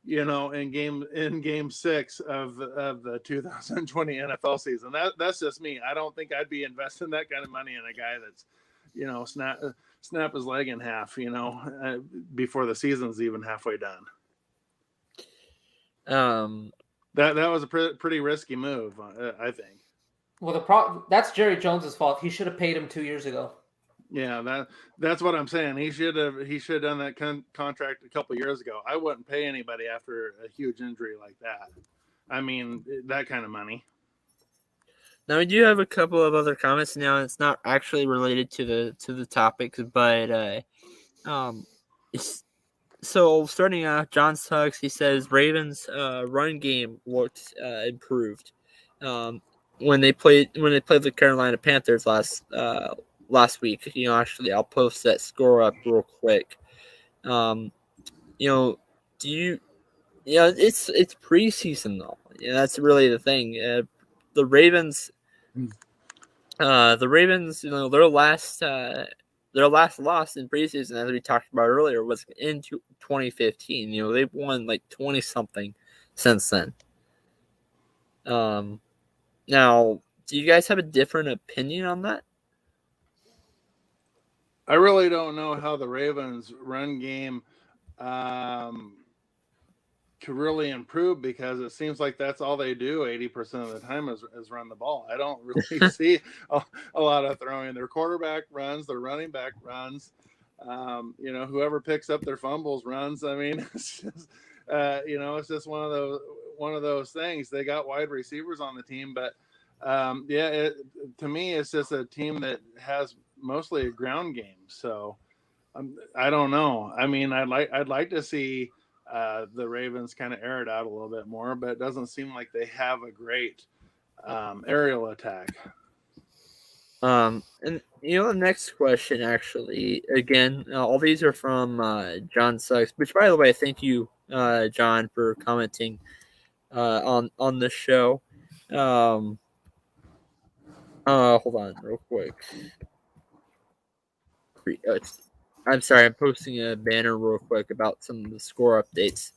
in game 6 of the 2020 NFL season. That's just me. I don't think I'd be investing that kind of money in a guy that's, snap his leg in half, before the season's even halfway done. That was a pretty risky move, I think. Well, that's Jerry Jones's fault. He should have paid him 2 years ago. Yeah, that's what I'm saying. He should have done that contract a couple of years ago. I wouldn't pay anybody after a huge injury like that. I mean, that kind of money. Now we do have a couple of other comments. Now it's not actually related to the topics, but so starting out, John Suggs, he says Ravens run game looked improved when they played the Carolina Panthers last week. Actually, I'll post that score up real quick. It's preseason though. That's really the thing. The Ravens, their last loss in preseason, as we talked about earlier, was in 2015. They've won like 20 something since then. Now, do you guys have a different opinion on that? I really don't know how the Ravens run game could really improve, because it seems like that's all they do 80% of the time is run the ball. I don't really see a lot of throwing. Their quarterback runs, their running back runs, whoever picks up their fumbles runs. I mean, it's just, it's just one of those things. They got wide receivers on the team, but to me, it's just a team that has mostly a ground game. So I don't know. I mean, I'd like to see the Ravens kind of air it out a little bit more, but it doesn't seem like they have a great aerial attack. And the next question, actually, again, all these are from John Suggs, which, by the way, thank you, John, for commenting on the show. Hold on real quick. I'm sorry, I'm posting a banner real quick about some of the score updates.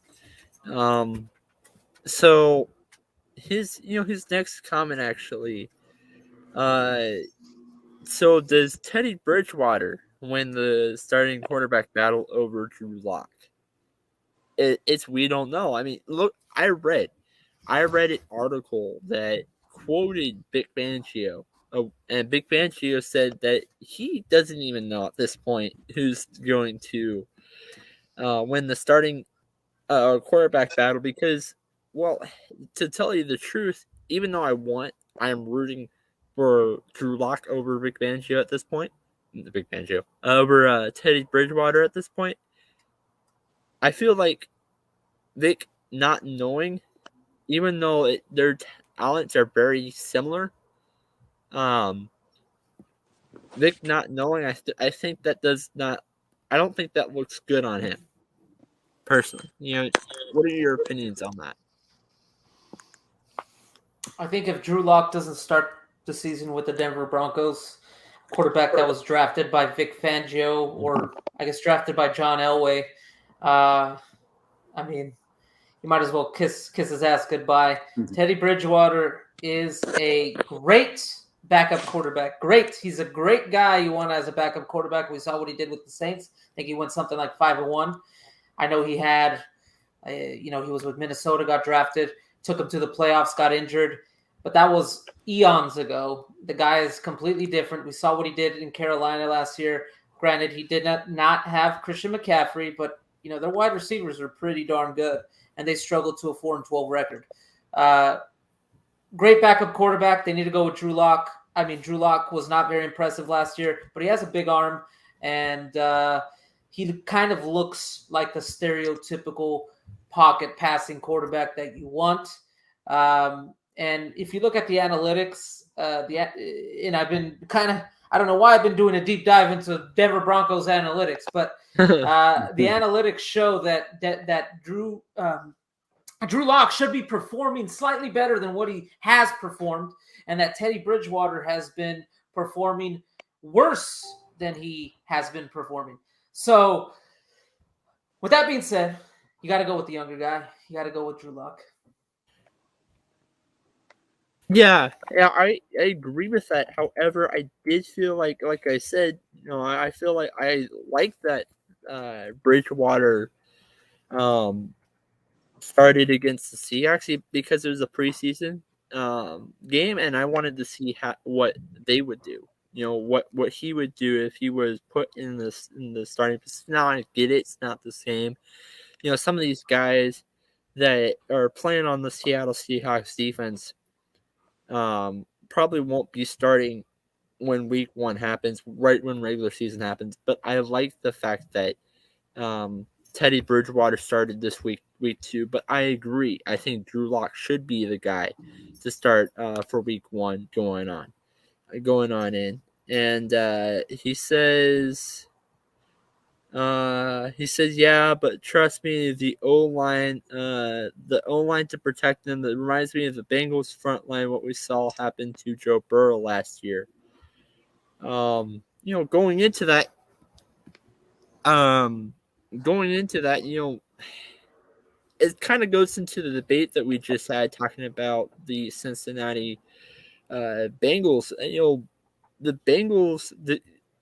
So his next comment, actually. So does Teddy Bridgewater win the starting quarterback battle over Drew Lock? We don't know. I mean, look, I read an article that quoted Vic Fangio. And Big Fangio said that he doesn't even know at this point who's going to win the starting quarterback battle, because, well, to tell you the truth, even though I am rooting for Drew Lock over Vic Fangio at this point, over Teddy Bridgewater at this point, I feel like Vic not knowing, even though their talents are very similar, Vic not knowing, I think that does not. I don't think that looks good on him, personally. What are your opinions on that? I think if Drew Lock doesn't start the season with the Denver Broncos, quarterback that was drafted by Vic Fangio, or I guess drafted by John Elway, I mean, you might as well kiss his ass goodbye. Mm-hmm. Teddy Bridgewater is a great backup quarterback. Great. He's a great guy you want as a backup quarterback. We saw what he did with the Saints. I think he went something like 5-1. I know he had, he was with Minnesota, got drafted, took him to the playoffs, got injured. But that was eons ago. The guy is completely different. We saw what he did in Carolina last year. Granted, he did not have Christian McCaffrey, but, their wide receivers are pretty darn good, and they struggled to a 4-12 record. Great backup quarterback. They need to go with Drew Lock. I mean, Drew Lock was not very impressive last year, but he has a big arm, and he kind of looks like the stereotypical pocket passing quarterback that you want. And if you look at the analytics, and I've been I don't know why I've been doing a deep dive into Denver Broncos analytics, but the analytics show that Drew Lock should be performing slightly better than what he has performed, and that Teddy Bridgewater has been performing worse than he has been performing. So, with that being said, you got to go with the younger guy. You got to go with Drew Lock. Yeah, I agree with that. However, I did feel like I said, I feel like I like that Bridgewater started against the Seahawks because it was a preseason game, and I wanted to see what they would do. What he would do if he was put in the starting position. Now I get it; it's not the same. Some of these guys that are playing on the Seattle Seahawks defense probably won't be starting when week 1 happens, right when regular season happens. But I like the fact that Teddy Bridgewater started this week 2. But I agree. I think Drew Lock should be the guy to start for week 1 going on in. And he says, yeah, but trust me, the O-line to protect them, that reminds me of the Bengals front line, what we saw happen to Joe Burrow last year. Going into that, it kind of goes into the debate that we just had talking about the Cincinnati Bengals. The Bengals,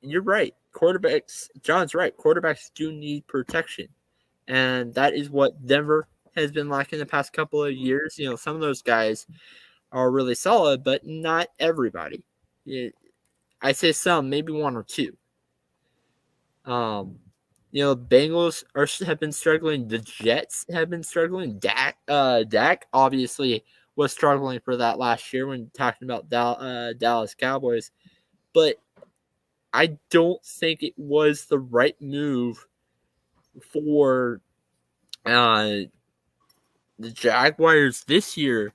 you're right. Quarterbacks, John's right. Quarterbacks do need protection. And that is what Denver has been lacking the past couple of years. Some of those guys are really solid, but not everybody. I say some, maybe 1 or 2. Bengals have been struggling. The Jets have been struggling. Dak obviously was struggling for that last year when talking about Dallas Cowboys. But I don't think it was the right move for the Jaguars this year.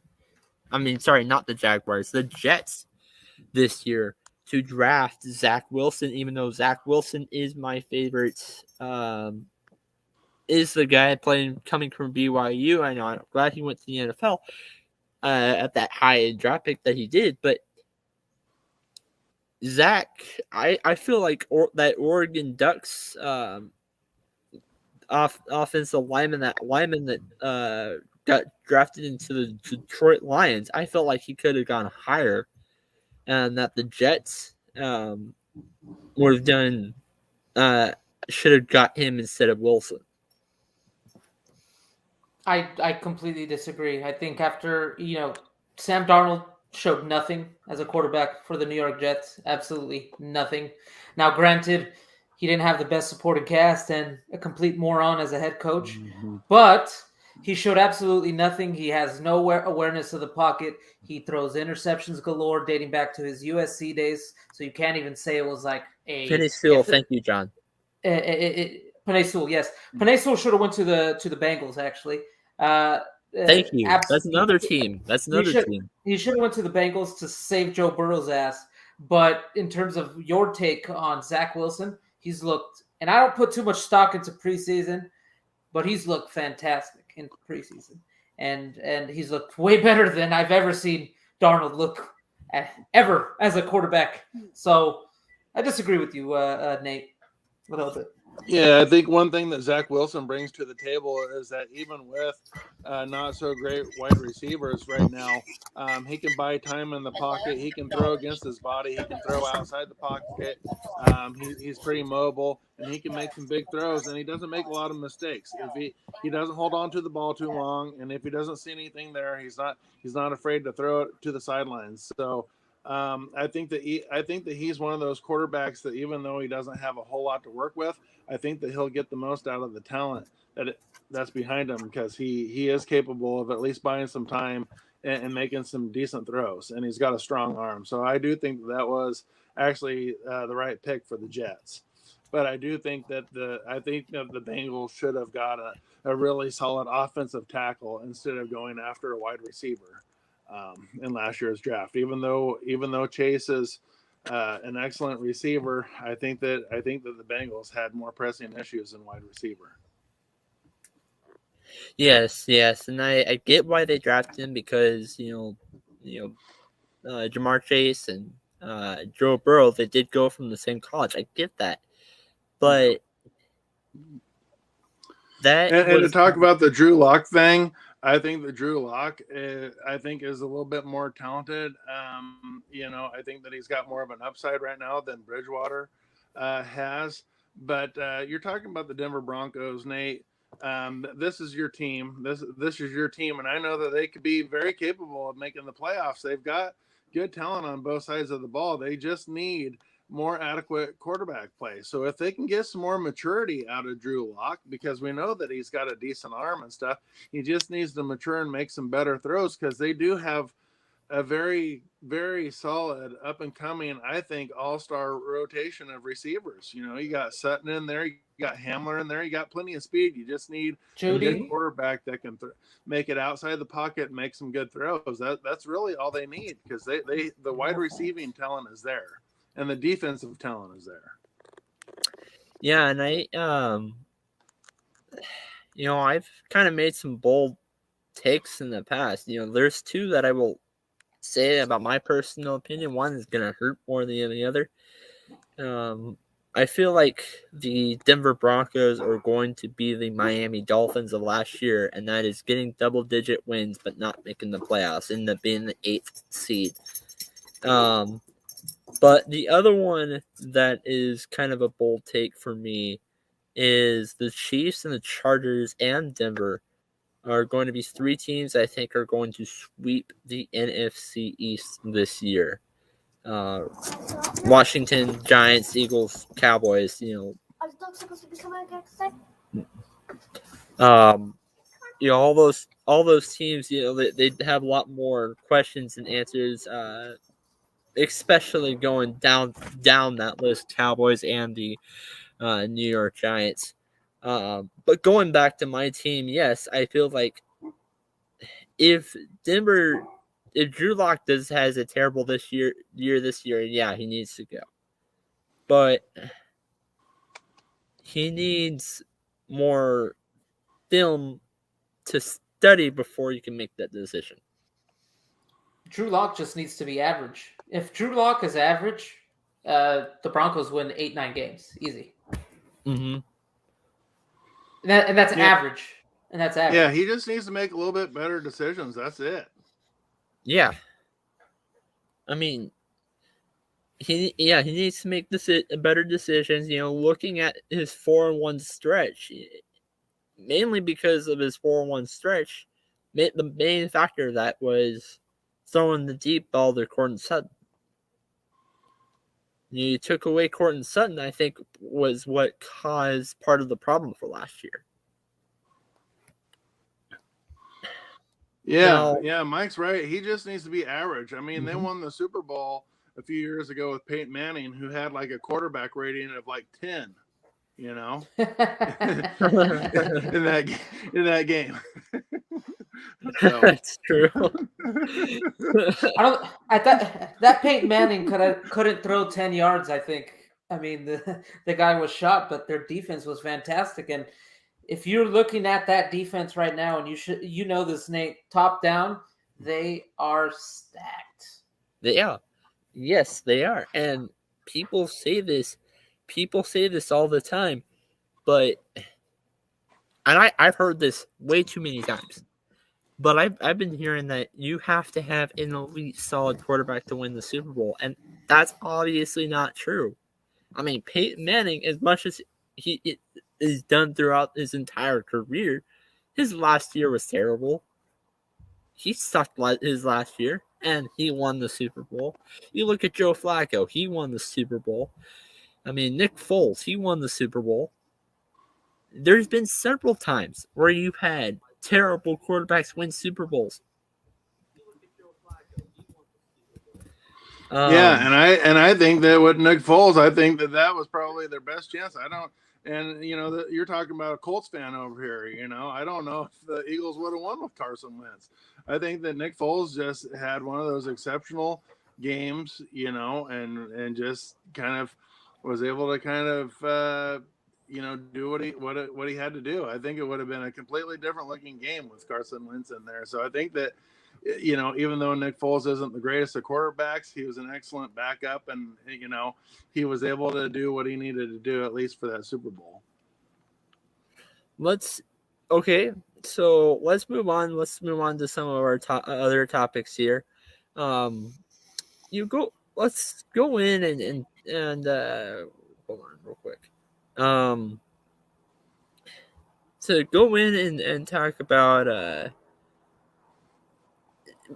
I mean, sorry, not the Jaguars, the Jets this year to draft Zach Wilson, even though Zach Wilson is my favorite, is the guy coming from BYU. I know, I'm glad he went to the NFL at that high draft pick that he did, but Zach, I feel like that Oregon Ducks offensive lineman that got drafted into the Detroit Lions, I felt like he could have gone higher, and that the Jets would have done should have got him instead of Wilson. I completely disagree. I think after Sam Darnold showed nothing as a quarterback for the New York Jets. Absolutely nothing. Now, granted, he didn't have the best supporting cast and a complete moron as a head coach, but he showed absolutely nothing. He has no awareness of the pocket. He throws interceptions galore dating back to his USC days, so you can't even say it was like a... Penny Sewell, thank you, John. Penny Sewell, yes. Penny Sewell should have went to the Bengals, actually. Thank you. That's another team. He should have went to the Bengals to save Joe Burrow's ass. But in terms of your take on Zach Wilson, he's looked, and I don't put too much stock into preseason, but he's looked fantastic in preseason, and he's looked way better than I've ever seen Darnold look ever as a quarterback. So I disagree with you, Nate, a little bit. Yeah, I think one thing that Zach Wilson brings to the table is that even with not so great wide receivers right now, he can buy time in the pocket. He can throw against his body. He can throw outside the pocket. He's pretty mobile, and he can make some big throws, and he doesn't make a lot of mistakes. If he doesn't hold on to the ball too long, and if he doesn't see anything there, he's not afraid to throw it to the sidelines. So I think that he's one of those quarterbacks that even though he doesn't have a whole lot to work with, I think that he'll get the most out of the talent that's behind him, because he is capable of at least buying some time and making some decent throws, and he's got a strong arm. So I do think that was actually the right pick for the Jets. but I do think that the Bengals should have got a really solid offensive tackle instead of going after a wide receiver in last year's draft. Even though Chase is an excellent receiver, I think that the Bengals had more pressing issues in wide receiver. Yes, and I get why they drafted him because Jamar Chase and Joe Burrow, they did go from the same college. I get that, but that and to talk about the Drew Lock thing, I think that Drew Lock, I think, is a little bit more talented. I think that he's got more of an upside right now than Bridgewater has. But you're talking about the Denver Broncos, Nate. This is your team. This is your team, and I know that they could be very capable of making the playoffs. They've got good talent on both sides of the ball. They just need more adequate quarterback play. So if they can get some more maturity out of Drew Lock, because we know that he's got a decent arm and stuff, he just needs to mature and make some better throws, because they do have a very, very solid up and coming, I think, all-star rotation of receivers. You got Sutton in there, you got Hamler in there, you got plenty of speed. You just need a good quarterback that can make it outside the pocket and make some good throws. That's really all they need, because the wide receiving talent is there. And the defensive talent is there. Yeah, and I've kind of made some bold takes in the past. There's two that I will say about my personal opinion. One is going to hurt more than the other. I feel like the Denver Broncos are going to be the Miami Dolphins of last year, and that is getting double-digit wins but not making the playoffs, end up being the 8th seed. But the other one that is kind of a bold take for me is the Chiefs and the Chargers and Denver are going to be 3 teams I think are going to sweep the NFC East this year. Washington, Giants, Eagles, Cowboys, all those teams, they have a lot more questions and answers, especially going down that list, Cowboys and the New York Giants. But going back to my team, yes, I feel like if Drew Lock has a terrible this year, yeah, he needs to go. But he needs more film to study before you can make that decision. Drew Lock just needs to be average. If Drew Lock is average, the Broncos win 8-9 games. Easy. Mm-hmm. And that's average. And that's average. Yeah, he just needs to make a little bit better decisions. That's it. Yeah. I mean, he needs to make better decisions. Looking at his 4-1 stretch, mainly because of his 4-1 stretch, the main factor of that was throwing the deep ball to Courtland Sutton. You took away Courtland Sutton, I think, was what caused part of the problem for last year. Yeah, Mike's right. He just needs to be average. I mean, They won the Super Bowl a few years ago with Peyton Manning, who had like a quarterback rating of like 10. In that game. So. That's true. That Peyton Manning couldn't throw 10 yards, I think. I mean, the guy was shot, but their defense was fantastic. And if you're looking at that defense right now, and you know this, Nate, top down, they are stacked. They are. Yes, they are. And people say this all the time, and I've heard this way too many times. But I've been hearing that you have to have an elite, solid quarterback to win the Super Bowl, and that's obviously not true. I mean, Peyton Manning, as much as he is done throughout his entire career, his last year was terrible. He sucked his last year, and he won the Super Bowl. You look at Joe Flacco, he won the Super Bowl. I mean, Nick Foles, he won the Super Bowl. There's been several times where you've had terrible quarterbacks win Super Bowls. And I think that with Nick Foles, I think that was probably their best chance. You're talking about a Colts fan over here. I don't know if the Eagles would have won with Carson Wentz. I think that Nick Foles just had one of those exceptional games, and just kind of was able to kind of do what he had to do. I think it would have been a completely different looking game with Carson Wentz in there. So I think that, even though Nick Foles isn't the greatest of quarterbacks, he was an excellent backup, and he was able to do what he needed to do, at least for that Super Bowl. So let's move on. Let's move on to some of our other topics here. Let's go in and hold on real quick. To go in and talk about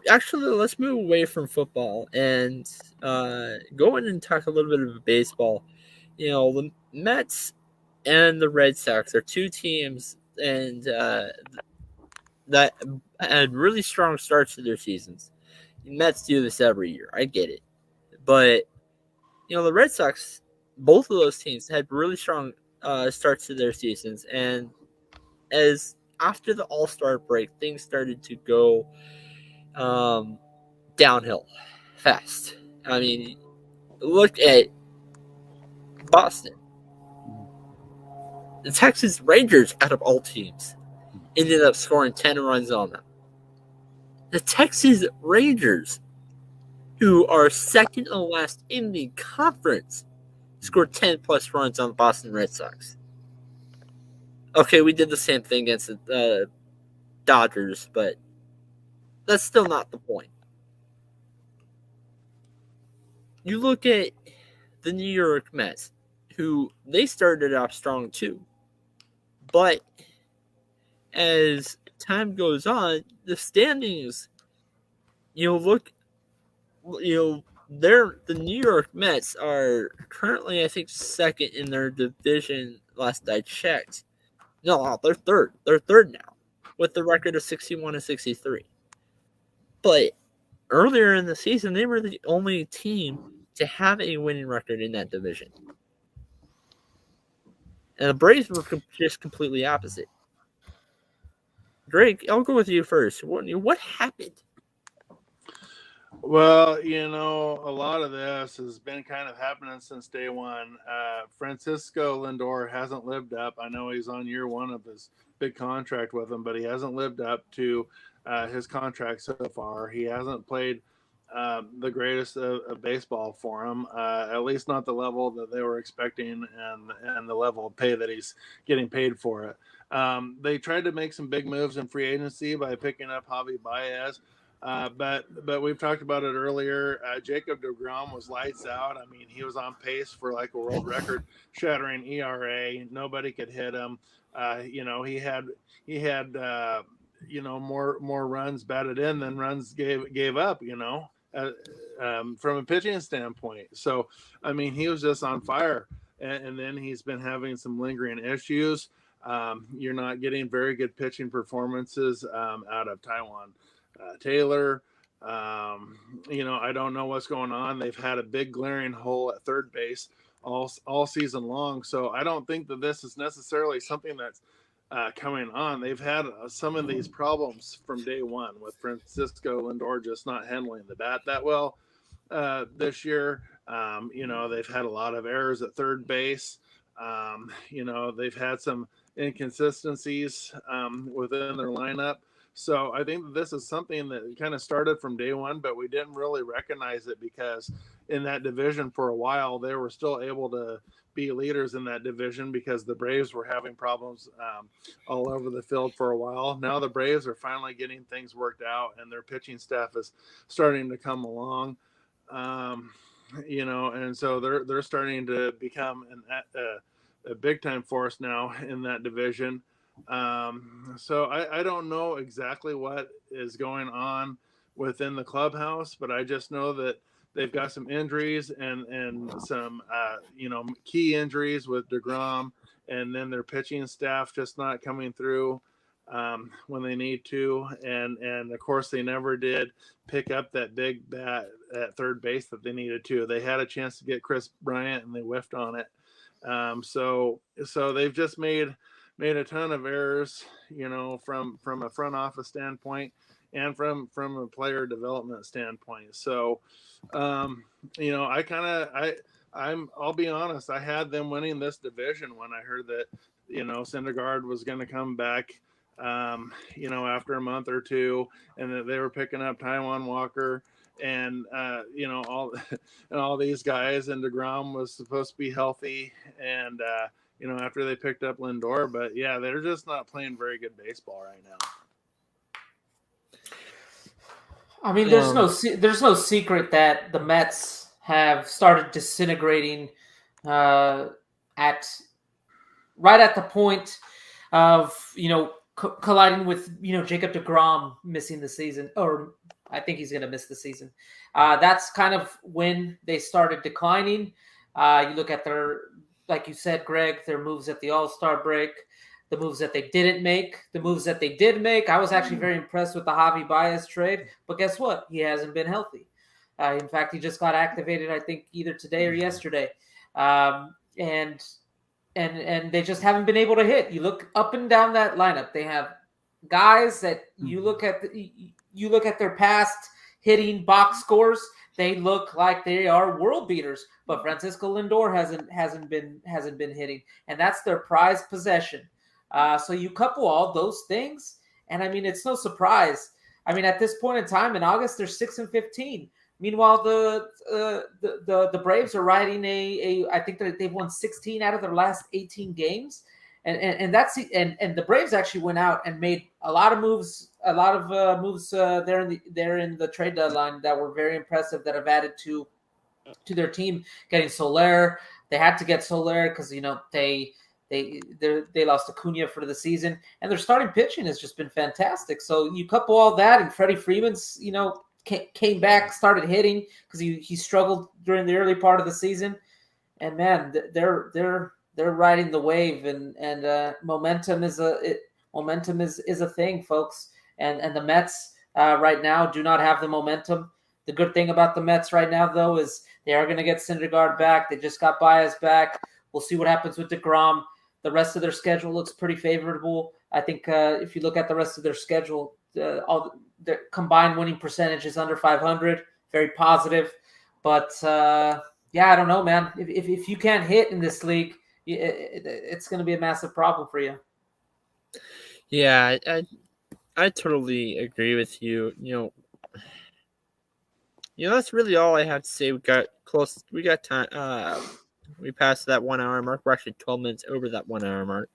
actually, let's move away from football and go in and talk a little bit of baseball. The Mets and the Red Sox are two teams and that had really strong starts to their seasons. The Mets do this every year. I get it. But, the Red Sox, both of those teams had really strong starts to their seasons. And as after the All-Star break, things started to go downhill fast. I mean, look at Boston. The Texas Rangers, out of all teams, ended up scoring 10 runs on them. The Texas Rangers, who are second to last in the conference, scored 10-plus runs on the Boston Red Sox. Okay, we did the same thing against the Dodgers, but that's still not the point. You look at the New York Mets, who they started off strong too. But as time goes on, the standings, the New York Mets are currently, I think, second in their division last I checked. No, they're third. They're third now with the record of 61 and 63. But earlier in the season, they were the only team to have a winning record in that division. And the Braves were just completely opposite. Greg, I'll go with you first. What happened? Well, a lot of this has been kind of happening since day one. Francisco Lindor hasn't lived up. I know he's on year one of his big contract with him, but he hasn't lived up to his contract so far. He hasn't played the greatest of baseball for him, at least not the level that they were expecting and the level of pay that he's getting paid for it. They tried to make some big moves in free agency by picking up Javi Baez. But we've talked about it earlier. Jacob deGrom was lights out. I mean, he was on pace for like a world record shattering ERA. Nobody could hit him. He had more runs batted in than runs gave up, from a pitching standpoint. So, I mean, he was just on fire. And then he's been having some lingering issues. You're not getting very good pitching performances out of Taiwan Taylor. I don't know what's going on. They've had a big glaring hole at third base all season long. So I don't think that this is necessarily something that's coming on. They've had some of these problems from day one with Francisco Lindor just not handling the bat that well this year. They've had a lot of errors at third base. They've had some inconsistencies within their lineup. So I think that this is something that kind of started from day one, but we didn't really recognize it because in that division for a while, they were still able to be leaders in that division because the Braves were having problems all over the field for a while. Now the Braves are finally getting things worked out and their pitching staff is starting to come along. And so they're starting to become a big time force now in that division. So I don't know exactly what is going on within the clubhouse, but I just know that they've got some injuries and some key injuries with deGrom, and then their pitching staff just not coming through. when they need to, and of course they never did pick up that big bat at third base that they needed to. They had a chance to get Chris Bryant and they whiffed on it. So they've just made a ton of errors, from a front office standpoint and from a player development standpoint. So, I'll be honest, I had them winning this division when I heard that, Syndergaard was going to come back, after a month or two, and that they were picking up Taijuan Walker and all and all these guys, and DeGrom was supposed to be healthy, and after they picked up Lindor, but yeah, they're just not playing very good baseball right now. I mean, there's no secret that the Mets have started disintegrating right at the point of colliding with Jacob DeGrom missing the season, or I think he's going to miss the season. That's kind of when they started declining. You look at their, like you said, Greg, their moves at the All-Star break, the moves that they didn't make, the moves that they did make. I was actually very impressed with the Javi Baez trade, but guess what? He hasn't been healthy. In fact, he just got activated, I think, either today or yesterday. And they just haven't been able to hit. You look up and down that lineup. They have guys that you look at their past hitting box scores. They look like they are world beaters, but Francisco Lindor hasn't been hitting, and that's their prized possession. So you couple all those things, and I mean, it's no surprise. I mean, at this point in time in August, they're 6-15. Meanwhile, the Braves are riding I think they've won 16 out of their last 18 games, and the Braves actually went out and made a lot of moves there in the trade deadline that were very impressive, that have added to their team. Getting Soler, they had to get Soler because they lost Acuna for the season, and their starting pitching has just been fantastic. So you couple all that, and Freddie Freeman's came back, started hitting because he struggled during the early part of the season, and man, they're riding the wave, and momentum is a thing, folks. And the Mets right now do not have the momentum. The good thing about the Mets right now, though, is they are going to get Syndergaard back. They just got Baez back. We'll see what happens with DeGrom. The rest of their schedule looks pretty favorable. I think if you look at the rest of their schedule, all the combined winning percentage is under 500, very positive. But I don't know, man. If you can't hit in this league, it's going to be a massive problem for you. Yeah, I totally agree with you. That's really all I have to say. We got close. We got time. We passed that 1 hour mark. We're actually 12 minutes over that 1 hour mark.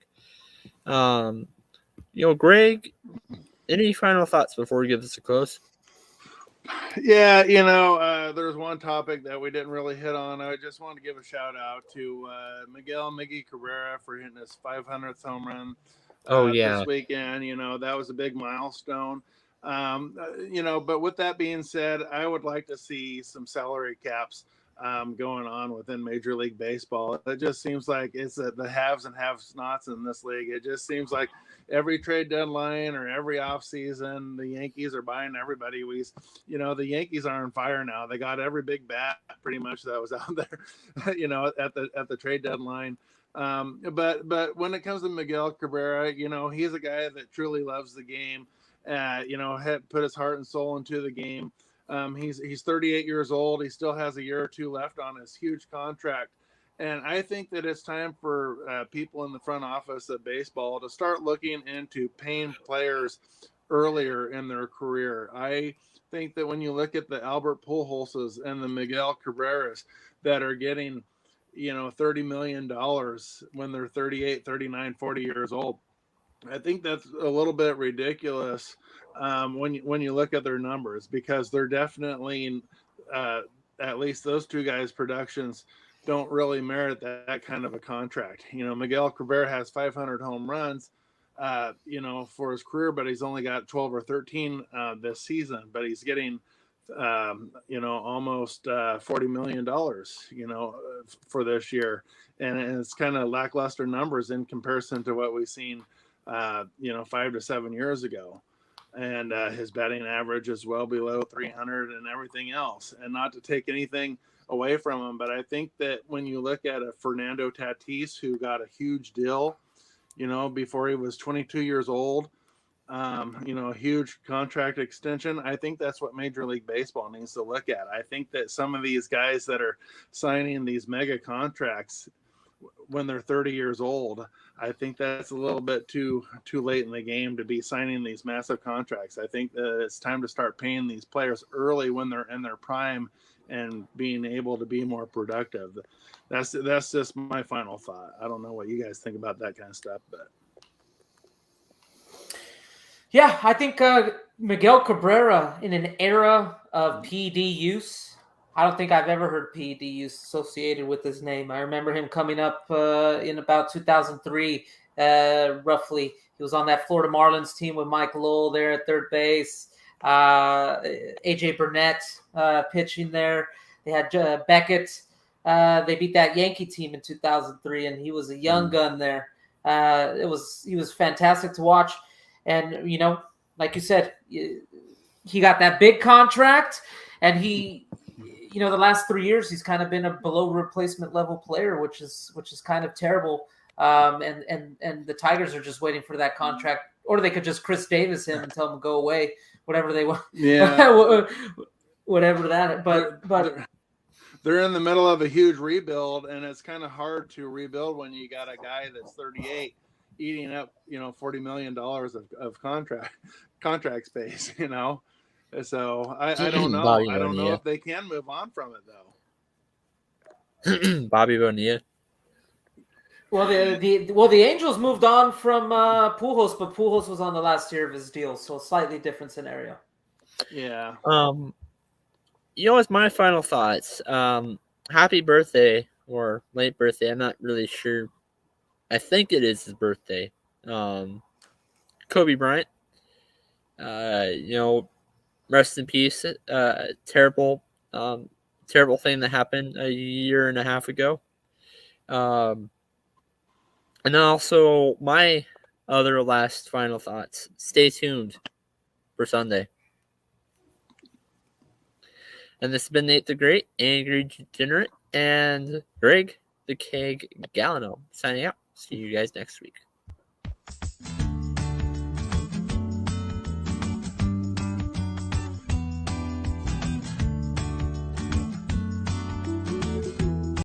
Greg, any final thoughts before we give this a close? Yeah, there's one topic that we didn't really hit on. I just wanted to give a shout out to Miguel Cabrera for hitting his 500th home run. This weekend. That was a big milestone. But with that being said, I would like to see some salary caps going on within Major League Baseball. It just seems like it's the haves and have-nots in this league. It just seems like every trade deadline or every offseason, the Yankees are buying everybody. The Yankees are on fire now. They got every big bat pretty much that was out there, at the trade deadline. But when it comes to Miguel Cabrera, he's a guy that truly loves the game. Had put his heart and soul into the game. He's 38 years old. He still has a year or two left on his huge contract. And I think that it's time for people in the front office of baseball to start looking into paying players earlier in their career. I think that when you look at the Albert Pujolses and the Miguel Cabreras that are getting, $30 million when they're 38, 39, 40 years old, I think that's a little bit ridiculous when you look at their numbers, because they're definitely, at least those two guys' productions don't really merit that kind of a contract. Miguel Cabrera has 500 home runs, for his career, but he's only got 12 or 13 this season, but he's getting, almost $40 million, for this year. And it's kind of lackluster numbers in comparison to what we've seen 5 to 7 years ago. And his batting average is well below 300 and everything else. And not to take anything away from him, but I think that when you look at a Fernando Tatis who got a huge deal, before he was 22 years old, a huge contract extension, I think that's what Major League Baseball needs to look at. I think that some of these guys that are signing these mega contracts when they're 30 years old, I think that's a little bit too late in the game to be signing these massive contracts. I think that it's time to start paying these players early when they're in their prime and being able to be more productive. That's just my final thought. I don't know what you guys think about that kind of stuff, but yeah, I think Miguel Cabrera in an era of PED use. I don't think I've ever heard PED use associated with his name. I remember him coming up in about 2003, roughly. He was on that Florida Marlins team with Mike Lowell there at third base. AJ Burnett pitching there. They had Beckett. They beat that Yankee team in 2003, and he was a young gun there. He was fantastic to watch. And, like you said, he got that big contract, and he – the last 3 years he's kind of been a below replacement level player, which is kind of terrible. And the Tigers are just waiting for that contract, or they could just Chris Davis him and tell him to go away, whatever they want. Yeah, whatever that. But they're in the middle of a huge rebuild, and it's kind of hard to rebuild when you got a guy that's 38 eating up $40 million of contract space. So I don't know. Bobby I don't know Bonilla. if they can move on from it though. Bobby Bonilla. Well, the Angels moved on from Pujols, but Pujols was on the last year of his deal, so a slightly different scenario. Yeah. It's my final thoughts. Happy birthday or late birthday. I'm not really sure. I think it is his birthday. Kobe Bryant. Rest in peace. Terrible thing that happened a year and a half ago. And then also my other last final thoughts. Stay tuned for Sunday. And this has been Nate the Great, Angry Degenerate, and Greg the Keg Gallino signing out. See you guys next week.